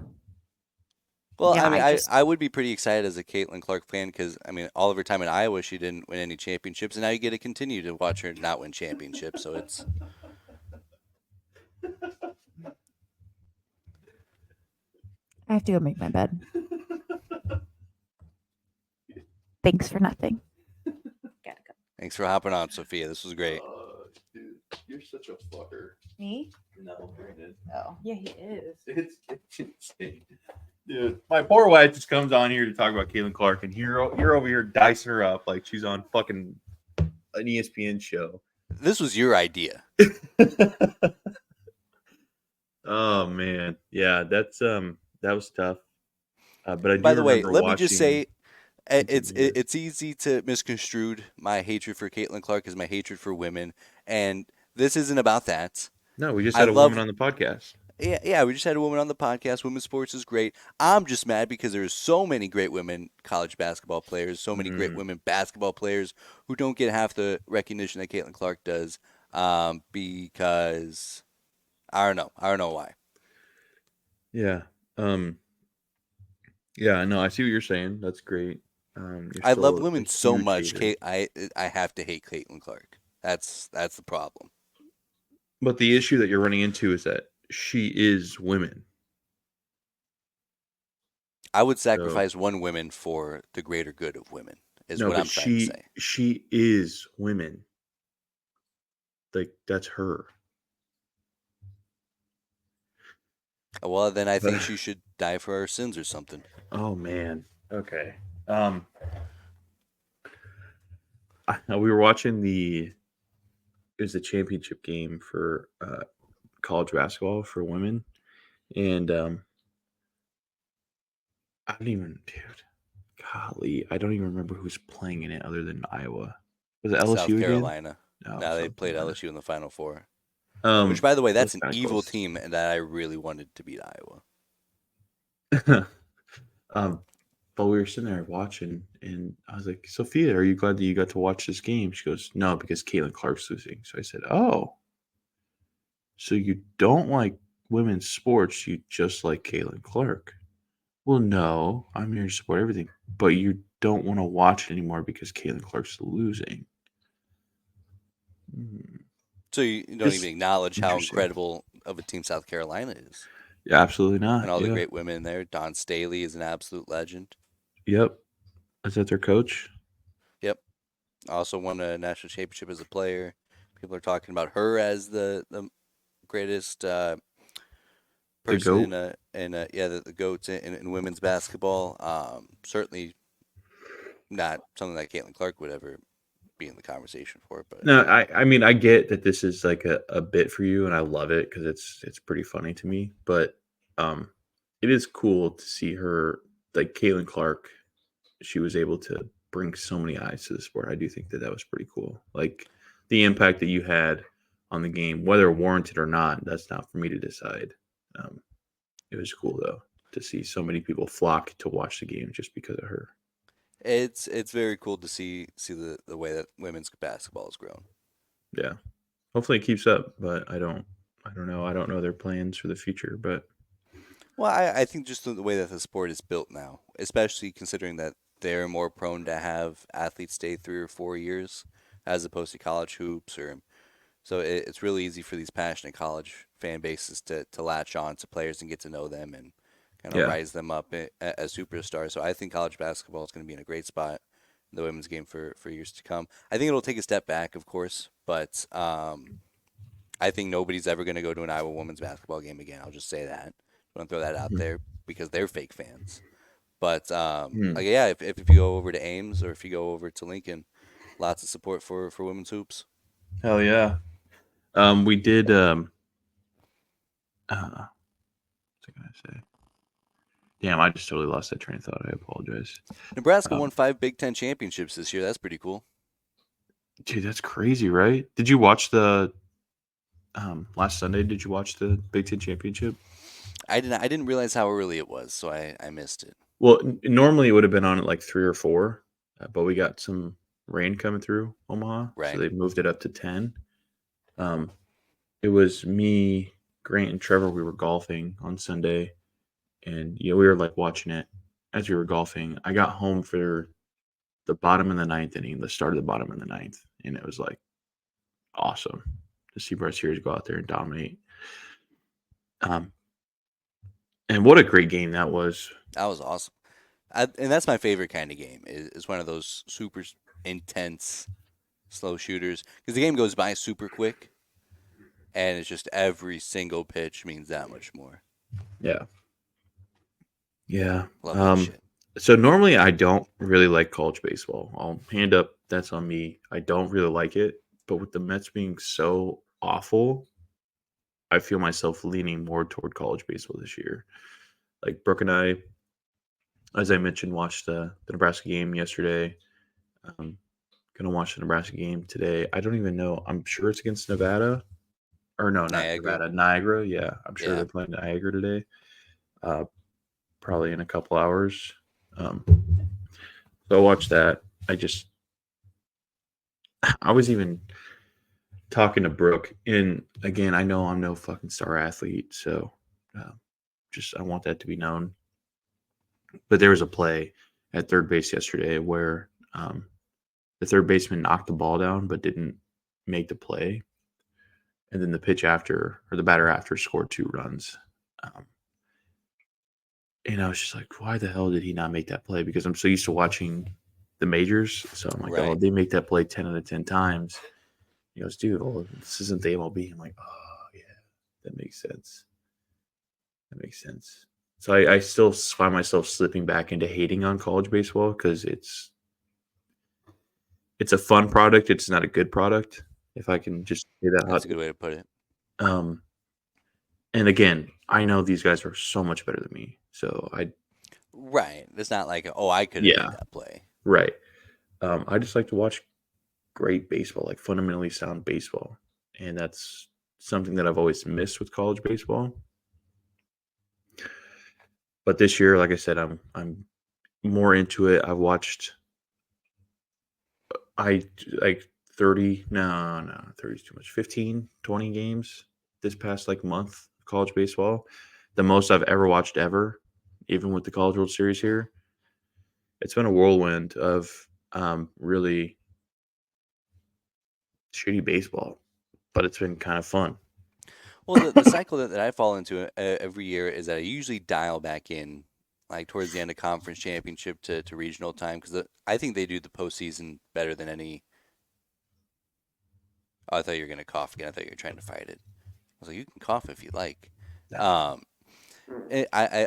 S4: Yeah,
S2: I mean,
S4: I just-
S2: I would be pretty excited as a Caitlin Clark fan because, I mean, all of her time in Iowa, she didn't win any championships, and now you get to continue to watch her not win championships. So it's
S4: I have to go make my bed. Thanks for nothing. Gotta go.
S2: thanks for hopping on, Sophia. This was great.
S3: Dude, you're such a fucker.
S4: Me?
S3: No, Brandon.
S4: Oh, yeah, he is.
S3: It's insane. Dude, my poor wife just comes on here to talk about Caitlin Clark, and you're over here dicing her up like she's on fucking an ESPN show.
S2: This was your idea.
S3: Oh man, yeah, that was tough. But I do
S2: By the way,
S3: remember
S2: let me just
S3: watching-
S2: say, it's easy to misconstrue my hatred for Caitlin Clark as my hatred for women, and this isn't about that.
S3: No, we just
S2: I
S3: had a
S2: love-
S3: woman on the podcast.
S2: Yeah, we just had a woman on the podcast. Women's sports is great. I'm just mad because there's so many great women college basketball players, so many great women basketball players who don't get half the recognition that Caitlin Clark does. Because I don't know why.
S3: Yeah. Yeah, no, I see what you're saying. That's great.
S2: I love
S3: still
S2: women
S3: a
S2: so
S3: huge
S2: much.
S3: hater.
S2: I have to hate Caitlin Clark. That's the problem.
S3: But the issue that you're running into is that she is women.
S2: I would sacrifice one woman for the greater good of women. Is what I'm trying to say.
S3: She is women. Like that's her.
S2: Well, then I think she should die for her sins or something.
S3: Oh man. Okay. We were watching it was the championship game for college basketball for women, and I don't even, golly, I don't even remember who's playing in it other than Iowa. Was it LSU
S2: South
S3: again?
S2: Carolina.
S3: No,
S2: No, they
S3: South
S2: played
S3: Carolina.
S2: LSU in the Final Four.
S3: Um,
S2: Which, by the way, that's
S3: that's
S2: an
S3: kinda
S2: evil
S3: close.
S2: team that I really wanted to beat Iowa.
S3: But we were sitting there watching, and I was like, Sophia, are you glad that you got to watch this game? She goes, no, because Caitlin Clark's losing. So I said, oh, so you don't like women's sports, you just like Caitlin Clark. Well, no, I'm here to support everything, but you don't want to watch it anymore because Caitlin Clark's losing.
S2: So you don't
S3: Just
S2: even acknowledge how
S3: interesting.
S2: incredible of a team South Carolina is.
S3: Yeah, absolutely not.
S2: And all the
S3: Yeah.
S2: great women there. Don Staley is an absolute legend.
S3: Yep. Is that their coach?
S2: Yep. Also won a national championship as a player. People are talking about her as the greatest person
S3: GOAT?
S2: the GOATs in women's basketball. Certainly not something that Caitlin Clark would ever be in the conversation for. But
S3: No, I mean I get that this is like a bit for you, and I love it because it's pretty funny to me. But it is cool to see her, like Caitlin Clark. She was able to bring so many eyes to the sport. I do think that was pretty cool. Like the impact that you had on the game, whether warranted or not. That's not for me to decide. It was cool though to see so many people flock to watch the game just because of her.
S2: It's very cool to see the way that women's basketball has grown.
S3: Yeah, hopefully it keeps up, but I don't know. I don't know their plans for the future, but
S2: Well, I think just the way that the sport is built now, especially considering that they're more prone to have athletes stay 3 or 4 years as opposed to college hoops, or so it's really easy for these passionate college fan bases to latch on to players and get to know them and kind of
S3: yeah.
S2: rise them up as superstars. So I think college basketball is going to be in a great spot in the women's game for years to come. I think it'll take a step back, of course, but I think nobody's ever going to go to an Iowa women's basketball game again. I'll just say that. I want to throw that out
S3: Mhm.
S2: there because they're fake fans. But
S3: Hmm.
S2: like, yeah, if you go over to Ames or if you go over to Lincoln, lots of support for women's hoops.
S3: Hell yeah. We did. What's I gonna say? Damn, I just totally lost that train of thought. I apologize.
S2: Nebraska won
S3: Um,
S2: 5 Big Ten championships this year. That's pretty cool.
S3: dude, that's crazy, right? Did you watch the last Sunday? Did you watch the Big Ten championship?
S2: I didn't realize how early it was, so I missed it.
S3: Well, normally it would have been on at like 3 or 4, but we got some rain coming through Omaha, so
S2: Right.
S3: they moved it up to 10. Um, it was me, Grant, and Trevor. We were golfing on Sunday, and we were like watching it as we were golfing. I got home for the bottom of the ninth inning, the start of the bottom of the ninth, and it was like awesome to see Brett Sears go out there and dominate. And what a great game that was.
S2: That was awesome. And that's my favorite kind of game is one of those super intense slow shooters because the game goes by super quick and it's just every single pitch means that much more.
S3: Yeah. Yeah.
S2: Love that shit.
S3: So normally I don't really like college baseball. I'll hand up, that's on me. I don't really like it. But with the Mets being so awful, I feel myself leaning more toward college baseball this year. Like Brooke and I, as I mentioned, watched the Nebraska game yesterday. Gonna watch the Nebraska game today. I don't even know. I'm sure it's against Nevada. Or no, not
S2: Niagara.
S3: Nevada. Niagara. Yeah. I'm sure
S2: Yeah.
S3: they're playing Niagara today. Probably in a couple hours. So I watched that. I was even talking to Brooke, and again, I know I'm no fucking star athlete, so I want that to be known. But there was a play at third base yesterday where the third baseman knocked the ball down but didn't make the play, and then the batter after scored 2 runs. And I was just like, why the hell did he not make that play? Because I'm so used to watching the majors. So I'm like, oh,
S2: Right.
S3: they make that play 10 out of 10 times. He goes, dude, well, this isn't the MLB. I'm like, oh, yeah, that makes sense. That makes sense. So I still find myself slipping back into hating on college baseball because it's a fun product. It's not a good product, if I can just say that.
S2: That's a good way to put it.
S3: And again, I know these guys are so much better than me. So
S2: Right. It's not like, oh, I could have made that play.
S3: right. I just like to watch great baseball, like fundamentally sound baseball. And that's something that I've always missed with college baseball. But this year, like I said, I'm more into it. I've watched 30 no 30 is too much, 15, 20 games this past month of college baseball. The most I've ever watched ever, even with the College World Series here. It's been a whirlwind of really shitty baseball, but it's been kind of fun.
S2: Well, the cycle that I fall into every year is that I usually dial back in towards the end of conference championship to regional time because I think they do the postseason better than any. Oh, I thought you were going to cough again. I thought you were trying to fight it. I was like, you can cough if you like. I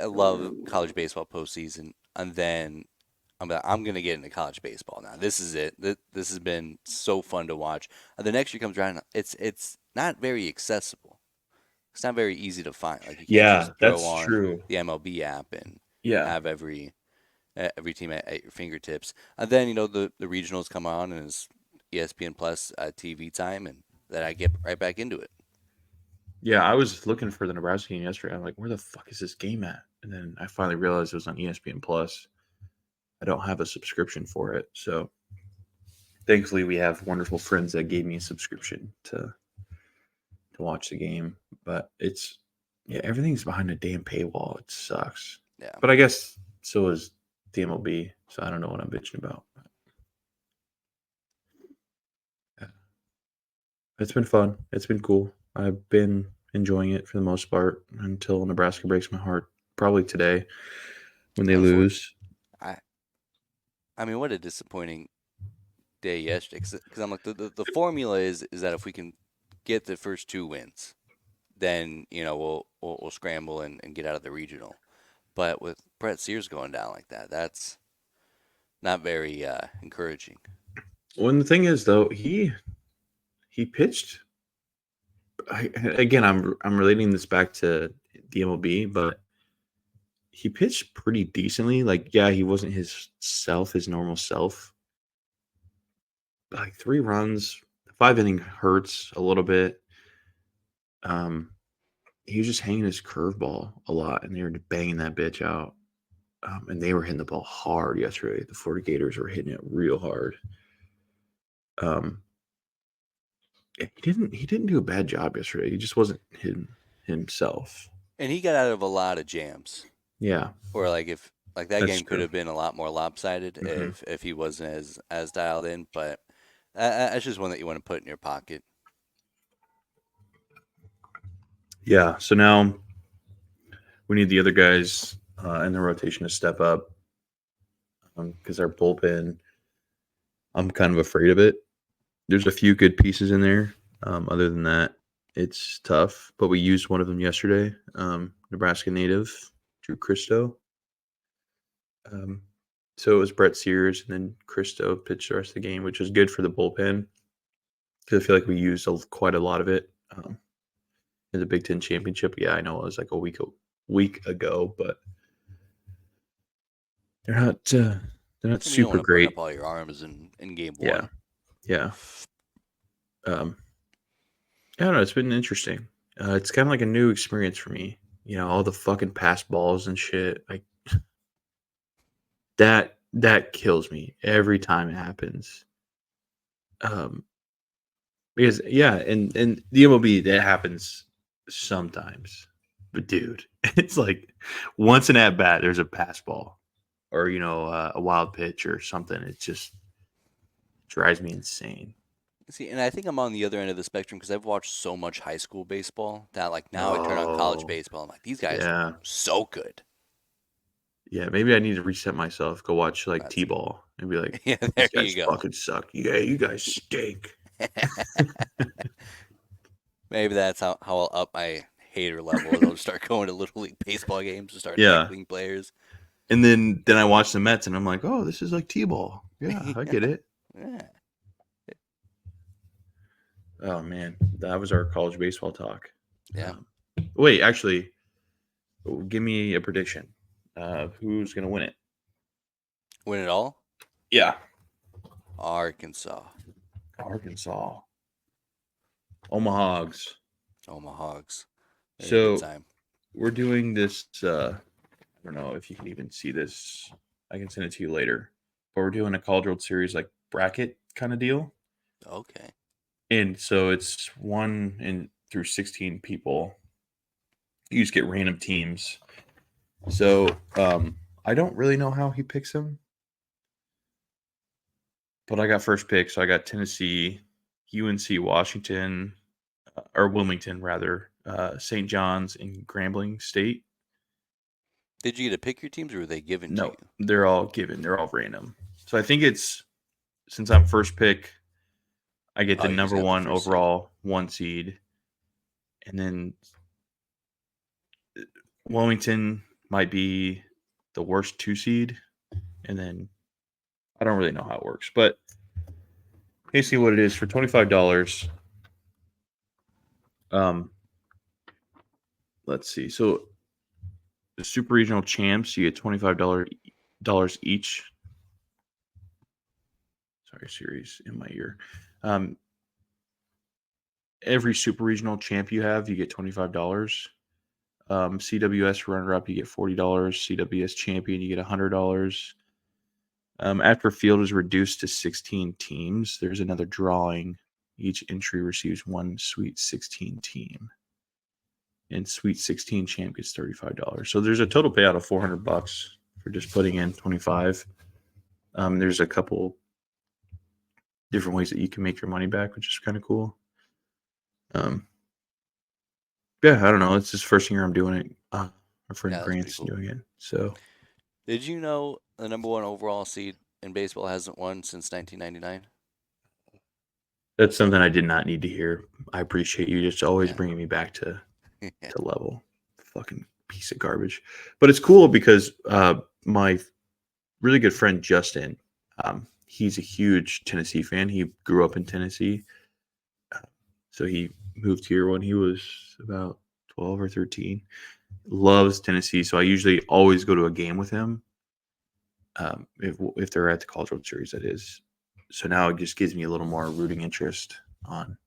S2: love college baseball postseason, and then I'm going to get into college baseball now. This is it. This has been so fun to watch. And the next year comes around, it's not very accessible. It's not very easy to find. Like you can't just throw on
S3: true.
S2: the MLB app and
S3: Yeah.
S2: have every team at your fingertips. And then the regionals come on and it's ESPN Plus TV time, and that I get right back into it.
S3: Yeah, I was looking for the Nebraska game yesterday. I'm like, where the fuck is this game at? And then I finally realized it was on ESPN Plus. I don't have a subscription for it, so thankfully we have wonderful friends that gave me a subscription to watch the game. But everything's behind a damn paywall. It sucks.
S2: Yeah.
S3: But I guess so is the MLB, so I don't know what I'm bitching about. It's been fun. It's been cool. I've been enjoying it for the most part until Nebraska breaks my heart. Probably today when they lose.
S2: I mean, what a disappointing day yesterday. Because I'm like, the formula is that if we can get the first 2 wins, then we'll scramble and get out of the regional. But with Brett Sears going down like that, that's not very encouraging.
S3: Well, and the thing is, though, he pitched. Again, I'm relating this back to the MLB, but he pitched pretty decently. Like, yeah, he wasn't his normal self. But like 3 runs, 5 inning hurts a little bit. He was just hanging his curveball a lot, and they were banging that bitch out. And they were hitting the ball hard yesterday. The Florida Gators were hitting it real hard. He didn't do a bad job yesterday. He just wasn't himself.
S2: And he got out of a lot of jams.
S3: Yeah.
S2: Or like if that
S3: That's
S2: game could
S3: true.
S2: have been a lot more lopsided
S3: Mhm.
S2: if he wasn't as dialed in. But that's just one that you want to put in your pocket.
S3: Yeah. So now we need the other guys in the rotation to step up because our bullpen, I'm kind of afraid of it. There's a few good pieces in there. Other than that, it's tough. But we used one of them yesterday, Nebraska native, Drew Christo. So it was Brett Sears and then Christo pitched the rest of the game, which was good for the bullpen because I feel like we used quite a lot of it in the Big Ten championship. Yeah, I know it was like a week ago, but they're not
S2: You don't
S3: super
S2: want to
S3: great.
S2: burn up all your arms in game
S3: Yeah.
S2: one.
S3: Yeah. I don't know. It's been interesting. It's kind of like a new experience for me. All the fucking pass balls and shit. Like that kills me every time it happens. Because and the MLB that happens sometimes, but dude, it's like once an at bat, there's a pass ball, or a wild pitch or something. It just drives me insane.
S2: See, and I think I'm on the other end of the spectrum because I've watched so much high school baseball that like now I turn on college
S3: Oh,
S2: baseball. I'm like, these guys
S3: yeah.
S2: are so good.
S3: Yeah, maybe I need to reset myself. Go watch like
S2: That's-
S3: T-ball and be like,
S2: Yeah,
S3: these
S2: there
S3: guys
S2: you go.
S3: fucking suck. Yeah, you guys stink.
S2: Maybe that's how I'll up my hater level. Is I'll just start going to little league baseball games and start
S3: Yeah.
S2: heckling players.
S3: And then I watch the Mets and I'm like, oh, this is like T-ball. Yeah, I get it.
S2: Yeah.
S3: Oh man, that was our college baseball talk.
S2: Yeah.
S3: Wait, actually, give me a prediction. Who's gonna win it?
S2: Win it all?
S3: Yeah,
S2: Arkansas.
S3: Omahags.
S2: Omahags.
S3: So we're doing this. I don't know if you can even see this. I can send it to you later. But we're doing a College World Series like bracket kind of deal.
S2: Okay.
S3: And so it's 1 through 16 people. You just get random teams. So I don't really know how he picks them. But I got first pick. So I got Tennessee, UNC, Washington, or Wilmington rather, St. John's, and Grambling State.
S2: Did you get to pick your teams or were they given to
S3: No,
S2: you?
S3: they're all given. They're all random. So I think it's, since I'm first pick, I get the
S2: you just
S3: number
S2: got the
S3: 1
S2: first seed.
S3: overall 1 seed. And then Wilmington might be the worst 2 seed. And then I don't really know how it works. But basically what it is, for $25, let's see. So the Super Regional Champs, you get $25 each. Sorry, Siri's in my ear. every super regional champ you have, you get $25. CWS runner-up, you get $40. CWS champion, you get $100. After field is reduced to 16 teams, there's another drawing. Each entry receives one Sweet 16 team. And Sweet 16 champ gets $35. So there's a total payout of $400 for just putting in 25. There's a couple different ways that you can make your money back, which is kind of cool. Yeah, I don't know. It's just the first year I'm doing it. My friend
S2: Yeah, that's
S3: Grant's
S2: pretty cool.
S3: doing it. So
S2: Did you know the number 1 overall seed in baseball hasn't won since 1999?
S3: that's something I did not need to hear. I appreciate you just always
S2: Yeah.
S3: bringing me back to level. Fucking piece of garbage. But it's cool because my really good friend Justin, he's a huge Tennessee fan. He grew up in Tennessee. So he moved here when he was about 12 or 13. Loves Tennessee. So I usually always go to a game with him. If they're at the College World Series, that is. So now it just gives me a little more rooting interest on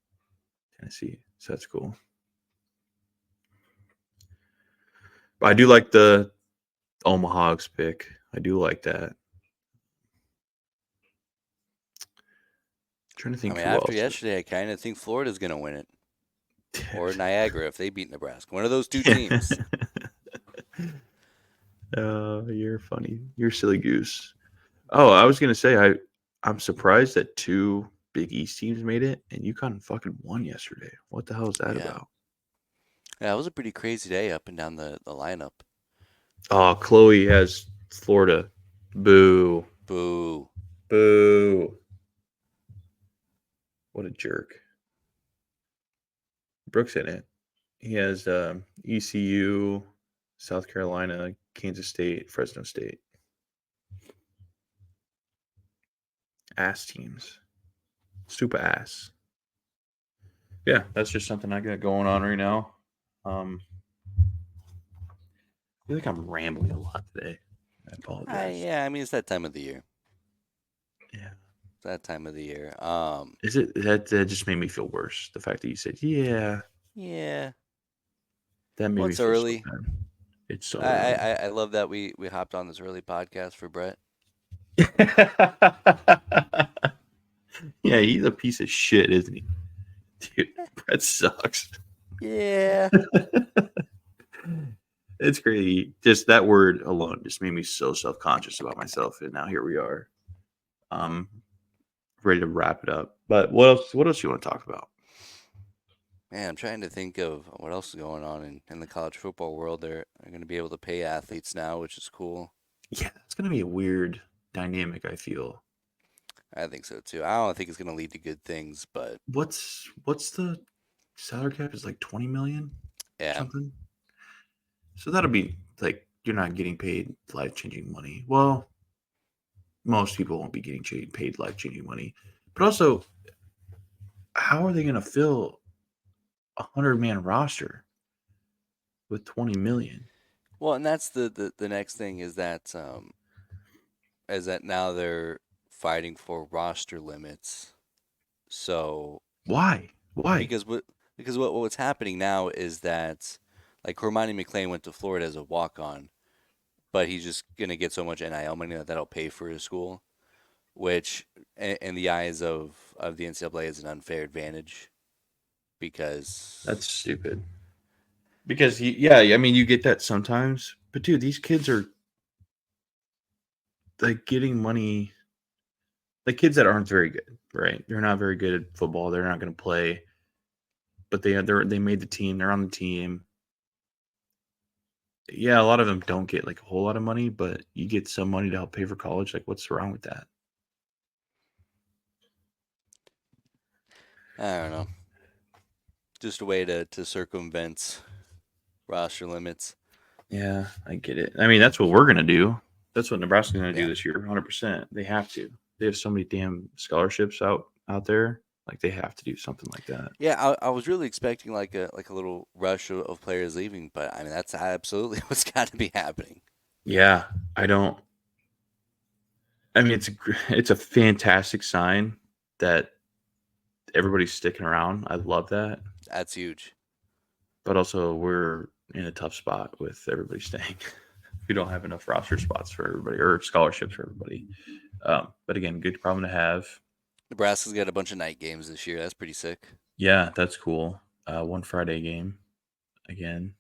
S3: Tennessee. So that's cool. But I do like the Omaha's pick. I do like that. Trying to think.
S2: I mean, after yesterday, I kind of think Florida's going to win it. Or Niagara if they beat Nebraska. One of those two teams.
S3: You're funny. You're a silly goose. Oh, I was gonna say I'm surprised that 2 Big East teams made it, and UConn fucking won yesterday. What the hell is that about?
S2: Yeah, it was a pretty crazy day up and down the lineup.
S3: Oh, Chloe has Florida. Boo.
S2: Boo.
S3: Boo. What a jerk. Brooks in it. He has ECU, South Carolina, Kansas State, Fresno State. Ass teams. Super ass. Yeah, that's just something I got going on right now. I feel like I'm rambling a lot today. I apologize.
S2: Yeah, I mean, it's that time of the year.
S3: Yeah.
S2: It's that time of the year.
S3: Is it that just made me feel worse? The fact that you said, yeah.
S2: Yeah.
S3: That made me
S2: It's
S3: feel
S2: early.
S3: so bad. It's so early.
S2: I love that we hopped on this early podcast for Brett.
S3: Yeah, he's a piece of shit, isn't he? Dude, Brett sucks.
S2: Yeah.
S3: It's crazy. Just that word alone just made me so self-conscious about myself, and now here we are. Ready to wrap it up. But what else you want to talk about?
S2: Man, I'm trying to think of what else is going on in the college football world. They're going to be able to pay athletes now, which is cool.
S3: Yeah, it's going to be a weird dynamic, I feel.
S2: I think so too. I don't think it's going to lead to good things, but
S3: What's the salary cap is like 20 million?
S2: yeah.
S3: Something. So that'll be like you're not getting paid life-changing money. Well, most people won't be getting paid life-changing money. But also, how are they going to fill a 100-man roster with 20 million?
S2: Well, and that's the next thing is that now they're fighting for roster limits. So
S3: Why?
S2: because what's happening now is that like Cormani McClain went to Florida as a walk-on, but he's just gonna get so much NIL money that'll pay for his school, which in the eyes of the NCAA is an unfair advantage because
S3: That's stupid. Because I mean, you get that sometimes, but dude, these kids are like getting money. Like kids that aren't very good, right? They're not very good at football. They're not going to play, but they made the team. They're on the team. Yeah, a lot of them don't get like a whole lot of money, but you get some money to help pay for college. Like, what's wrong with that?
S2: I don't know. Just a way to circumvent roster limits.
S3: Yeah, I get it. I mean, that's what we're going to do. That's what Nebraska's going to do
S2: Yeah.
S3: this year, 100%. They have to. They have so many damn scholarships out there. Like, they have to do something like that.
S2: Yeah, I was really expecting like a little rush of players leaving, but I mean that's absolutely what's got to be happening.
S3: Yeah, I mean, it's a fantastic sign that everybody's sticking around. I love that.
S2: That's huge.
S3: But also, we're in a tough spot with everybody staying. We don't have enough roster spots for everybody or scholarships for everybody. But again, good problem to have.
S2: Nebraska's got a bunch of night games this year. That's pretty sick.
S3: Yeah, that's cool. One Friday game again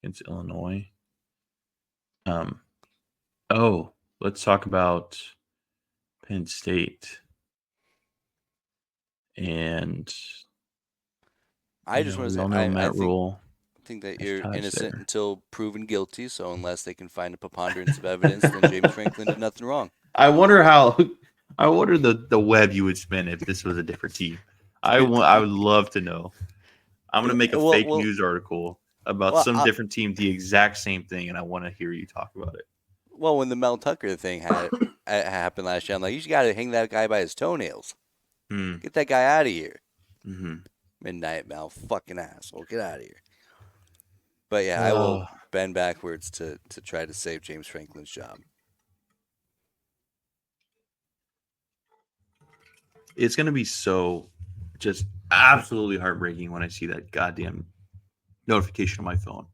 S3: against Illinois. Oh, let's talk about Penn State. And
S2: I just want to
S3: we
S2: say,
S3: all know
S2: I
S3: Matt
S2: think
S3: Rule.
S2: think that
S3: has
S2: you're
S3: ties
S2: innocent
S3: there.
S2: until proven guilty. So unless they can find a preponderance of evidence, then James Franklin did nothing wrong.
S3: I wonder the web you would spin if this was a different team. I would love to know. I'm gonna make a fake news article about some different team, the exact same thing, and I want to hear you talk about it.
S2: Well, when the Mel Tucker thing happened last year, I'm like, you just got to hang that guy by his toenails. Get that guy out of here.
S3: Mm-hmm.
S2: Midnight Mel, fucking asshole, get out of here. But yeah, I will bend backwards to try to save James Franklin's job.
S3: It's gonna be so just absolutely heartbreaking when I see that goddamn notification on my phone.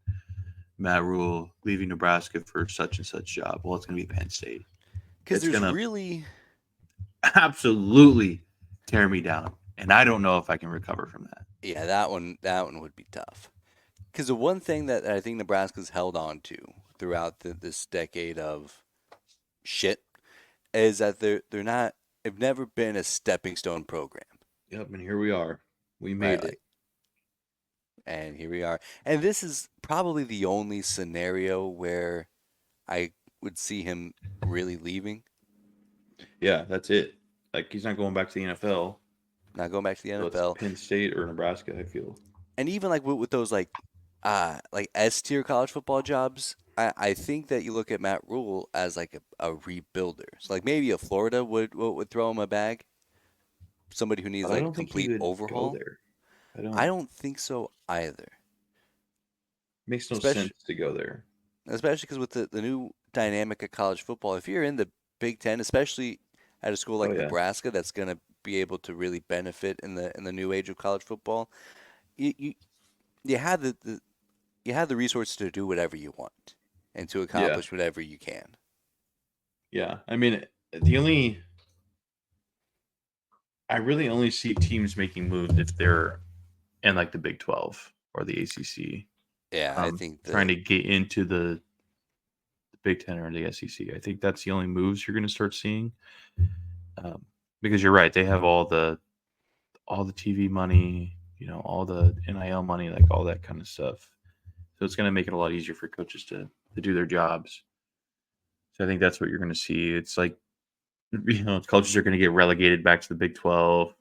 S3: Matt Rule leaving Nebraska for such and such job. Well, it's gonna be Penn State.
S2: Because there's really
S3: absolutely tear me down, and I don't know if I can recover from that.
S2: Yeah, that one would be tough. Because the one thing that I think Nebraska's held on to throughout this decade of shit is that they've never been a stepping stone program.
S3: Yep, and here we are. We made it.
S2: And here we are. And this is probably the only scenario where I would see him really leaving.
S3: Yeah, that's it. Like, he's not going back to the NFL.
S2: Not going back to the NFL.
S3: So it's Penn State or Nebraska, I feel.
S2: And even like with those like S tier college football jobs, I think that you look at Matt Rule as like a rebuilder. So like maybe a Florida would throw him a bag. Somebody who needs like a complete overhaul. I don't think so either.
S3: Makes no sense to go there.
S2: Especially because with the new dynamic of college football, if you're in the Big Ten, especially at a school like Nebraska, that's going to be able to really benefit in the new age of college football, you have the resources to do whatever you want and to accomplish whatever you can.
S3: Yeah, I mean, I really only see teams making moves if they're in like the Big 12 or the ACC.
S2: Yeah, I think
S3: trying to get into the Big 10 or the SEC. I think that's the only moves you're going to start seeing. Because you're right, they have all the TV money, all the NIL money, like all that kind of stuff. So it's going to make it a lot easier for coaches to do their jobs. So I think that's what you're going to see. It's like, coaches are going to get relegated back to the Big 12,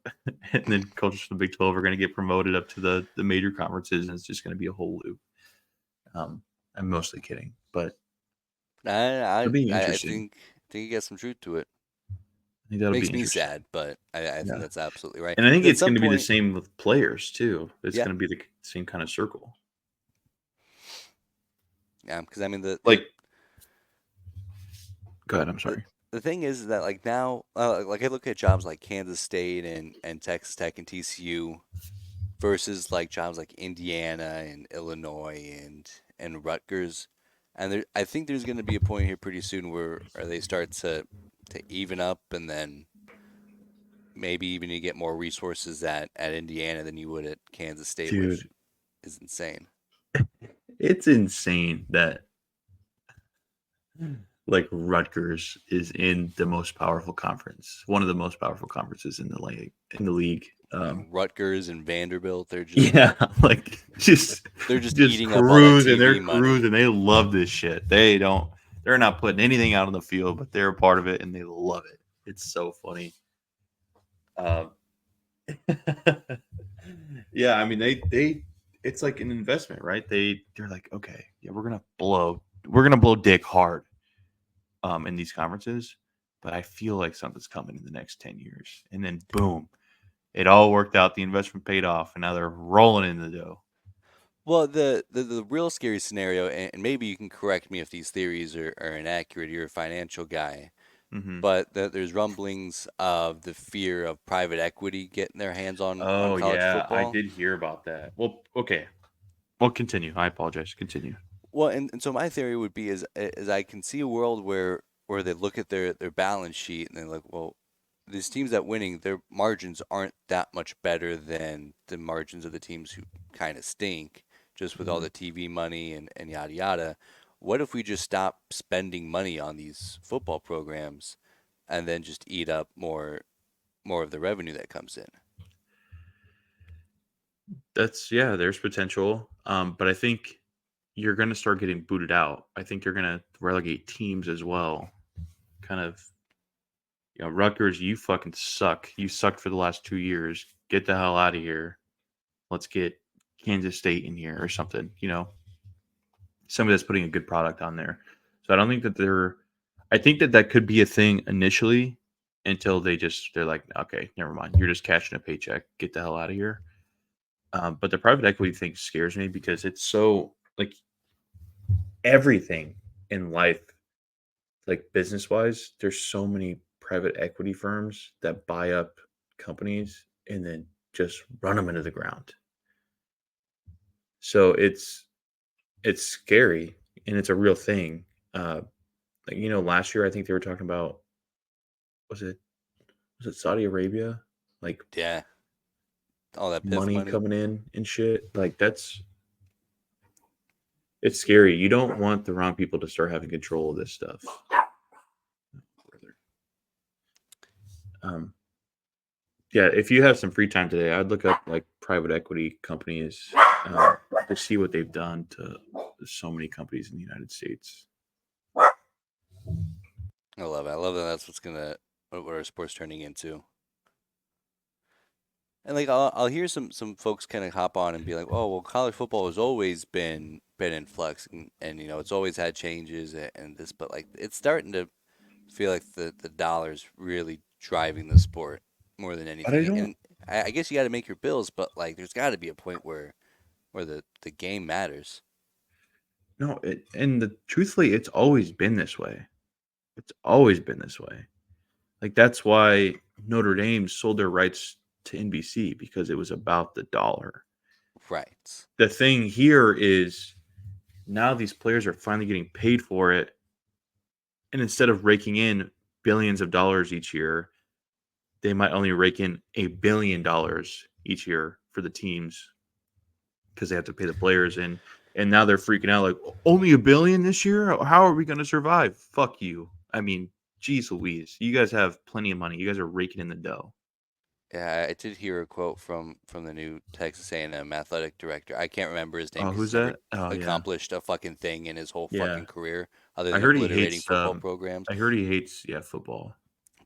S3: and then coaches from the Big 12 are going to get promoted up to the major conferences, and it's just going to be a whole loop. I'm mostly kidding, but it'll be interesting.
S2: I think you got some truth to it.
S3: I think that'll
S2: makes me sad, but I think that's absolutely right.
S3: And I think it's going to be the same with players too. It's going to be the same kind of circle.
S2: Yeah, because I mean
S3: go ahead. I'm sorry.
S2: The thing is that like now, like I look at jobs like Kansas State and Texas Tech and TCU versus like jobs like Indiana and Illinois and Rutgers, and I think there's going to be a point here pretty soon where they start to even up, and then maybe even you get more resources at Indiana than you would at Kansas State, which is insane.
S3: It's insane that like Rutgers is in the most powerful conference, one of the most powerful conferences in the league.
S2: Rutgers and Vanderbilt, they're just
S3: they're just
S2: eating
S3: cruising.
S2: Up all that TV money.
S3: Cruising. They love this shit. They're not putting anything out on the field, but they're a part of it and they love it. It's so funny. Yeah, I mean they it's like an investment, right? They're like, okay, yeah, we're gonna blow dick hard in these conferences, but I feel like something's coming in the next 10 years. And then boom, it all worked out, the investment paid off, and now they're rolling in the dough.
S2: Well, the real scary scenario, and maybe you can correct me if these theories are inaccurate, you're a financial guy,
S3: Mm-hmm.
S2: but there's rumblings of the fear of private equity getting their hands on
S3: Oh
S2: college
S3: yeah, I
S2: football.
S3: did hear about that. Well, okay. Well, continue. I apologize. Continue.
S2: Well, and so my theory would be is I can see a world where they look at their balance sheet and they're like, well, these teams that winning, their margins aren't that much better than the margins of the teams who kind of stink, just with all
S3: Mhm.
S2: the TV money and yada yada. What if we just stop spending money on these football programs and then just eat up more of the revenue that comes in?
S3: There's potential. But I think you're going to start getting booted out. I think you're going to relegate teams as well. Kind of, Rutgers, you fucking suck. You sucked for the last 2 years. Get the hell out of here. Let's get Kansas State in here or something. Somebody that's putting a good product on there. So I don't think that I think that that could be a thing initially until they're like, okay, never mind. You're just cashing a paycheck. Get the hell out of here. But the private equity thing scares me because it's so like everything in life, like business wise, there's so many private equity firms that buy up companies and then just run them into the ground. So it's scary and it's a real thing. Last year I think they were talking about was it Saudi Arabia, like
S2: Yeah, all that PIF
S3: money
S2: money.
S3: coming in and shit. Like it's scary. You don't want the wrong people to start having control of this stuff. Um, yeah, if you have some free time today, I'd look up like private equity companies to see what they've done to so many companies in the United States.
S2: I love it. I love that that's what our sport's turning into. And like I'll hear some folks kind of hop on and be like, "Oh, well, college football has always been in flux, and it's always had changes and this, but like it's starting to feel like the dollar's really driving the sport more than
S3: But I
S2: anything.
S3: don't
S2: And I guess you got to make your bills, but like there's got to be a point where the game matters.
S3: know. Truthfully, it's always been this way. It's always been this way. Like that's why Notre Dame sold their rights to NBC because it was about the dollar.
S2: Right.
S3: The thing here is now these players are finally getting paid for it, and instead of raking in billions of dollars each year, they might only rake in $1 billion each year for the teams because they have to pay the players and now they're freaking out like only $1 billion this year. How are we going to survive? Fuck you. I mean, geez Louise, you guys have plenty of money. You guys are raking in the dough.
S2: Yeah, I did hear a quote from the new Texas A&M athletic director. I can't remember his name
S3: Oh,
S2: because
S3: who's
S2: he's never
S3: that? Oh yeah,
S2: accomplished a fucking thing in his whole
S3: yeah.
S2: fucking career other
S3: I
S2: than
S3: heard he
S2: obliterating
S3: hates.
S2: football programs.
S3: I heard he hates. Yeah, football.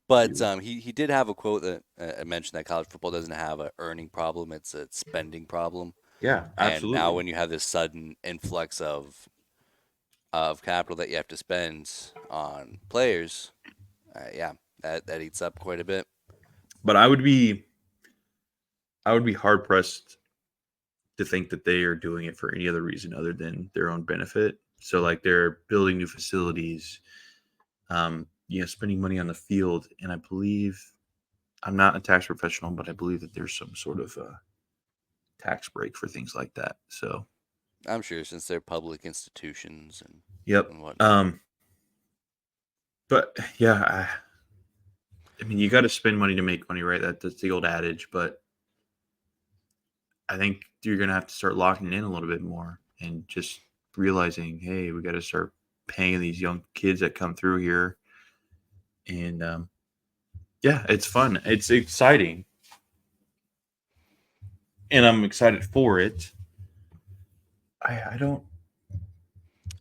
S2: But
S3: Too.
S2: he did have a quote that mentioned that college football doesn't have a earning problem; it's a spending problem.
S3: Yeah,
S2: And now
S3: absolutely.
S2: when you have this sudden influx of capital that you have to spend on players, yeah, that eats up quite a bit.
S3: But I would be hard pressed to think that they are doing it for any other reason other than their own benefit. So like they're building new facilities, spending money on the field, and I believe I'm not a tax professional, but I believe that there's some sort of tax break for things like that. So,
S2: I'm sure since they're public institutions
S3: yep.
S2: and whatnot.
S3: But yeah, I mean, you got to spend money to make money, right? That's the old adage. But I think you're gonna have to start locking it in a little bit more and just realizing, hey, we got to start paying these young kids that come through here. And yeah, it's fun. It's exciting, and I'm excited for it. I don't.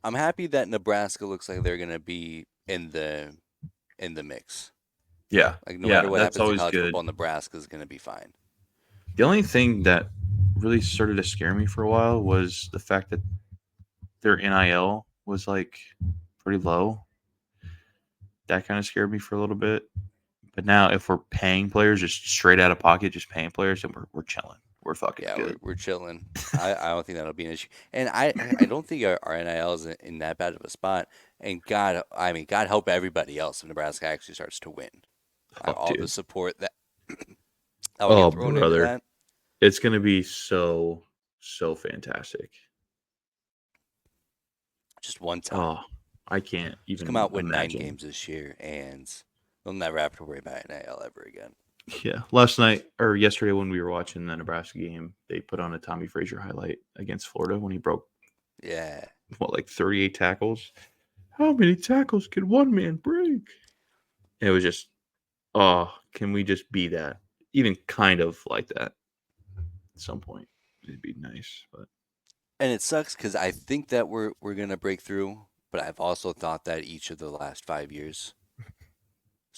S2: I'm happy that Nebraska looks like they're gonna be in the mix.
S3: Yeah,
S2: Like no matter
S3: yeah,
S2: what
S3: that's
S2: happens in
S3: always
S2: college
S3: good.
S2: football, Nebraska is gonna be fine.
S3: The only thing that really started to scare me for a while was the fact that their NIL was like pretty low. That kind of scared me for a little bit. But now, if we're paying players just straight out of pocket, just paying players, then we're chilling. we're fucking
S2: Yeah,
S3: good.
S2: we're chilling. I don't think that'll be an issue, and I don't think our NIL is in that bad of a spot. And God help everybody else if Nebraska actually starts to win.
S3: Oh,
S2: All the
S3: dude.
S2: support that will
S3: Oh,
S2: get thrown into
S3: brother.
S2: that.
S3: It's gonna be so fantastic.
S2: Just one time.
S3: Oh, I can't
S2: Just come
S3: even
S2: out, win 9
S3: imagine.
S2: games this year, and they'll never have to worry about NIL ever again.
S3: Yeah, last night or yesterday when we were watching the Nebraska game, they put on a Tommy Frazier highlight against Florida when he broke
S2: Yeah.
S3: like 38 tackles. How many tackles can one man break? And it was just, oh, can we just be that? Even kind of like that at some point. It'd be nice, but
S2: And it sucks because I think that we're gonna break through, but I've also thought that each of the last 5 years.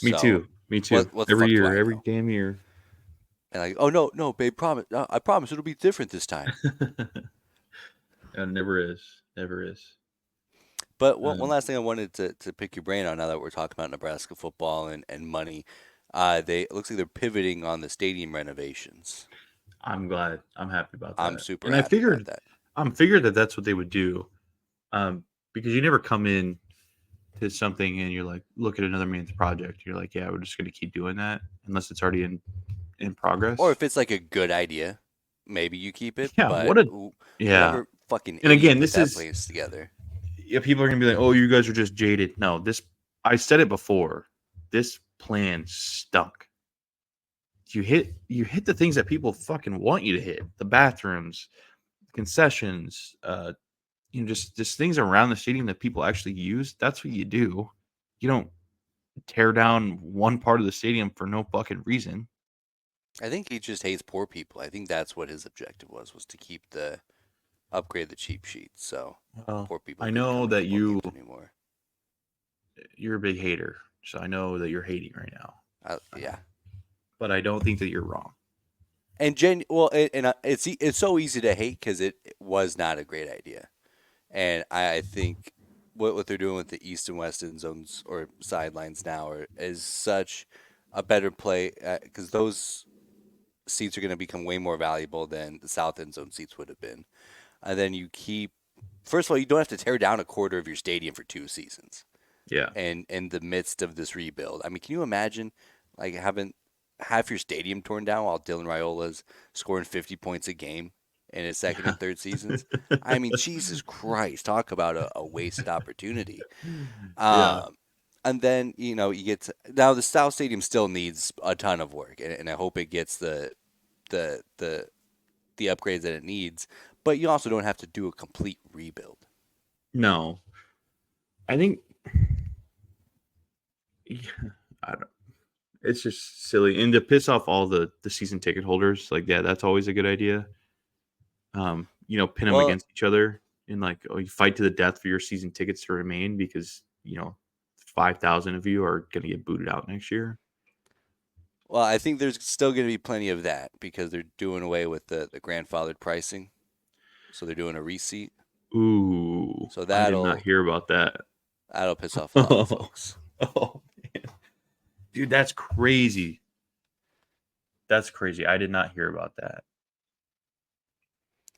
S3: me
S2: So
S3: too. Me too.
S2: what the
S3: Every
S2: fuck do
S3: year,
S2: I
S3: every
S2: know?
S3: damn year.
S2: And like, oh no, babe, promise. I promise it'll be different this time.
S3: It never is. Never is.
S2: But one last thing I wanted to pick your brain on now that we're talking about Nebraska football and money. It looks like they're pivoting on the stadium renovations.
S3: I'm glad. I'm happy about that.
S2: I'm super
S3: and
S2: happy about that.
S3: I figured that that's what they would do, because you never come in to something and you're like, look at another man's project. You're like, yeah, we're just going to keep doing that unless it's already in progress.
S2: Or if it's like a good idea, maybe you keep it.
S3: Yeah,
S2: But whoever fucking
S3: And
S2: idiot
S3: again,
S2: put
S3: this
S2: that
S3: is
S2: place together.
S3: yeah, people are going to be like, oh, you guys are just jaded. No, I said it before. This plan stunk. You hit the things that people fucking want you to hit: the bathrooms, concessions, just things around the stadium that people actually use. That's what you do. You don't tear down one part of the stadium for no fucking reason.
S2: I think he just hates poor people. I think that's what his objective was to upgrade the cheap sheets. So poor people
S3: I
S2: couldn't
S3: know
S2: come to
S3: that
S2: football games anymore.
S3: you're a big hater, so I know that you're hating right now.
S2: Yeah.
S3: But I don't think that you're wrong.
S2: And it's so easy to hate because it was not a great idea, and I think what they're doing with the east and west end zones or sidelines now is such a better play because those seats are going to become way more valuable than the south end zone seats would have been. And then first of all, you don't have to tear down a quarter of your stadium for 2 seasons.
S3: Yeah.
S2: And in the midst of this rebuild, I mean, can you imagine like having half your stadium torn down while Dylan Raiola's scoring 50 points a game in his second and third seasons? I mean, Jesus Christ, talk about a wasted opportunity.
S3: Yeah.
S2: And then, you get now the South Stadium still needs a ton of work, and I hope it gets the upgrades that it needs, but you also don't have to do a complete rebuild.
S3: No. I think I don't. It's just silly, and to piss off all the season ticket holders, like yeah, that's always a good idea. Pin them against each other and like you fight to the death for your season tickets to remain because 5,000 of you are gonna get booted out next year.
S2: Well, I think there's still going to be plenty of that because they're doing away with the grandfathered pricing, so they're doing a reseat.
S3: Ooh,
S2: So
S3: I did not hear about that.
S2: That'll piss off a lot of folks.
S3: Oh, man. Dude, that's crazy. That's crazy. I did not hear about that.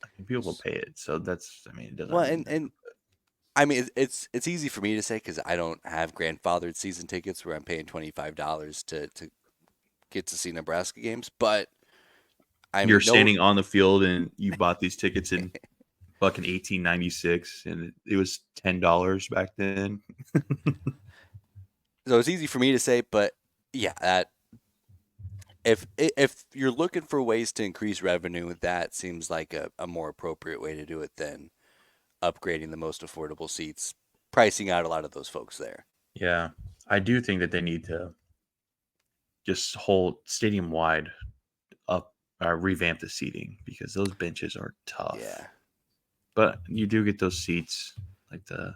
S3: I mean, people will pay it, so that's. I mean, it doesn't.
S2: Well, and I mean, it's easy for me to say because I don't have grandfathered season tickets where I'm paying $25 to get to see Nebraska games. But
S3: you're standing on the field and you bought these tickets in fucking 1896, and it was $10 back then.
S2: So it's easy for me to say, but yeah, that if you're looking for ways to increase revenue, that seems like a more appropriate way to do it than upgrading the most affordable seats, pricing out a lot of those folks there.
S3: Yeah, I do think that they need to just hold stadium wide up, revamp the seating because those benches are tough.
S2: Yeah, but
S3: you do get those seats like what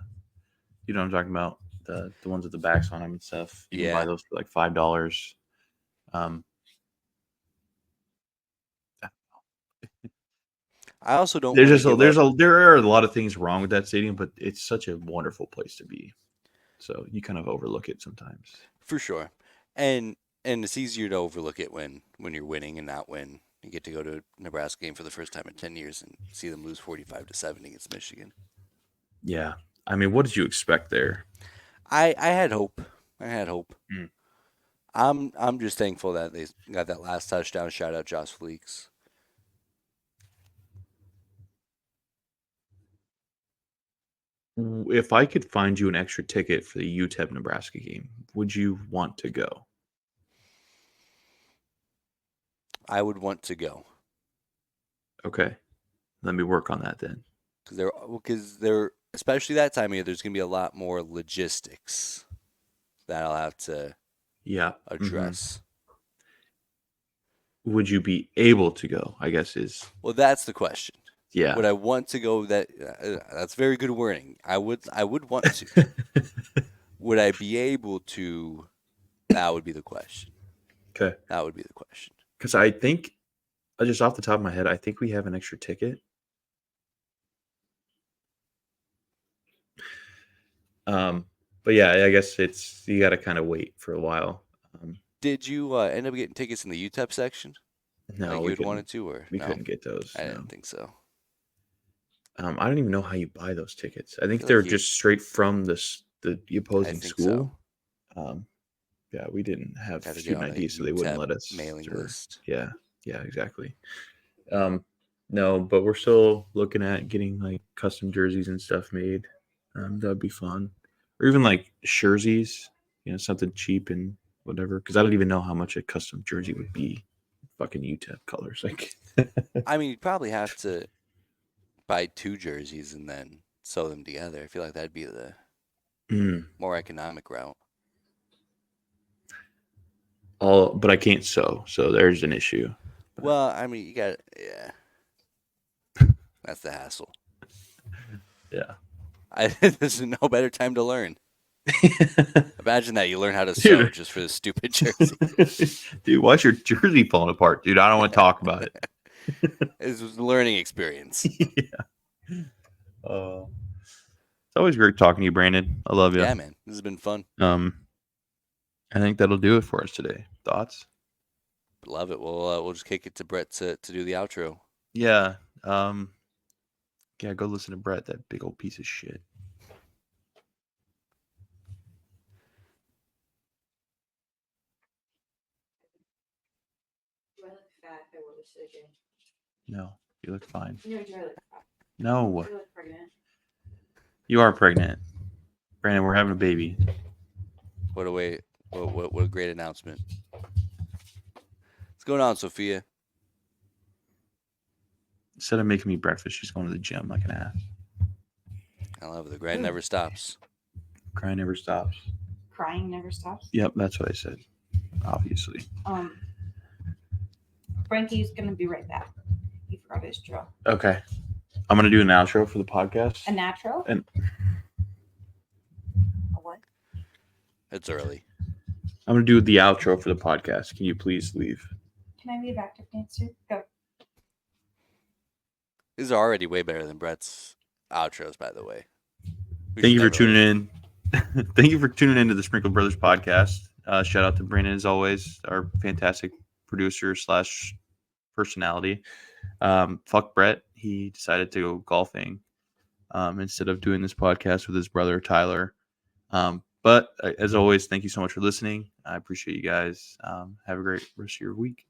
S3: I'm talking about, the ones with the backs on them and stuff. You can buy those for like $5.
S2: I also don't.
S3: There are a lot of things wrong with that stadium, but it's such a wonderful place to be. So you kind of overlook it sometimes.
S2: For sure, and it's easier to overlook it when you're winning and not when You get to go to a Nebraska game for the first time in 10 years and see them lose 45-7 against Michigan.
S3: Yeah. I mean, what did you expect there?
S2: I had hope.
S3: Mm.
S2: I'm just thankful that they got that last touchdown. Shout out Josh Fleeks.
S3: If I could find you an extra ticket for the UTEP Nebraska game, would you want to go?
S2: I would want to go
S3: Okay. Let me work on that then.
S2: because they're especially that time of year. There's gonna be a lot more logistics that I'll have to
S3: Yeah.
S2: address.
S3: Would you be able to go? I guess is
S2: Well, that's the question.
S3: yeah.
S2: Would I want to go? That's very good wording. I would want to. Would I be able to? That would be the question.
S3: Okay.
S2: That would be the question.
S3: Because I think, just off the top of my head, I think we have an extra ticket. But yeah, I guess you got to kind of wait for a while.
S2: Did you end up getting tickets in the UTEP section?
S3: No,
S2: like
S3: we
S2: you had
S3: couldn't,
S2: wanted to, or
S3: we
S2: no?
S3: couldn't get those.
S2: I
S3: no.
S2: didn't think so.
S3: I don't even know how you buy those tickets. I think
S2: feel
S3: they're
S2: like
S3: just straight from the opposing
S2: think
S3: school. Yeah, we didn't have
S2: Gotta get
S3: student
S2: on a
S3: ID, so they wouldn't
S2: UTEP
S3: let us.
S2: mailing
S3: or-
S2: list.
S3: Yeah, exactly. No, but we're still looking at getting like custom jerseys and stuff made. That'd be fun, or even like jerseys, something cheap and whatever. Because I don't even know how much a custom jersey would be. Fucking UTEP colors, like.
S2: I mean, you'd probably have to buy 2 jerseys and then sew them together. I feel like that'd be the more economic route.
S3: But I can't sew, so there's an issue.
S2: Well, I mean, you got yeah. That's the hassle.
S3: Yeah.
S2: There's no better time to learn. Imagine that you learn how to sew
S3: Dude.
S2: just for this stupid jersey.
S3: Dude, why's your jersey falling apart, dude? I don't want to talk about it.
S2: It was a learning experience.
S3: Yeah. It's always great talking to you, Brandon. I love you.
S2: Yeah, man. This has been fun.
S3: I think that'll do it for us today. Thoughts?
S2: Love it. We'll just kick it to Brett to do the outro.
S3: Yeah. Yeah, go listen to Brett, that big old piece of shit.
S4: Do I look fat if I wear this again?
S3: No, you look fine.
S4: No, do I look fat?
S3: No,
S4: Do I look pregnant?
S3: you are pregnant. Brandon, we're having a baby.
S2: What a great announcement. What's going on, Sophia?
S3: Instead of making me breakfast, she's going to the gym like an ass.
S2: I love it. The grind never stops.
S3: Crying never stops.
S5: Crying never stops.
S3: Yep, that's what I said. Obviously.
S5: Frankie's gonna be right back. He forgot his drill.
S3: Okay. I'm going to do an outro for the podcast.
S5: A natural?
S3: And
S5: A what?
S2: It's early.
S3: I'm going to do the outro for the podcast. Can you please leave?
S5: Can I be a backup dancer? Go.
S2: This is already way better than Brett's outros, by the way.
S3: Thank you for tuning in. Thank you for tuning into the Sprinkle Brothers podcast. Shout out to Brandon, as always, our fantastic producer / personality. Fuck Brett. He decided to go golfing instead of doing this podcast with his brother, Tyler. But as always, thank you so much for listening. I appreciate you guys. Have a great rest of your week.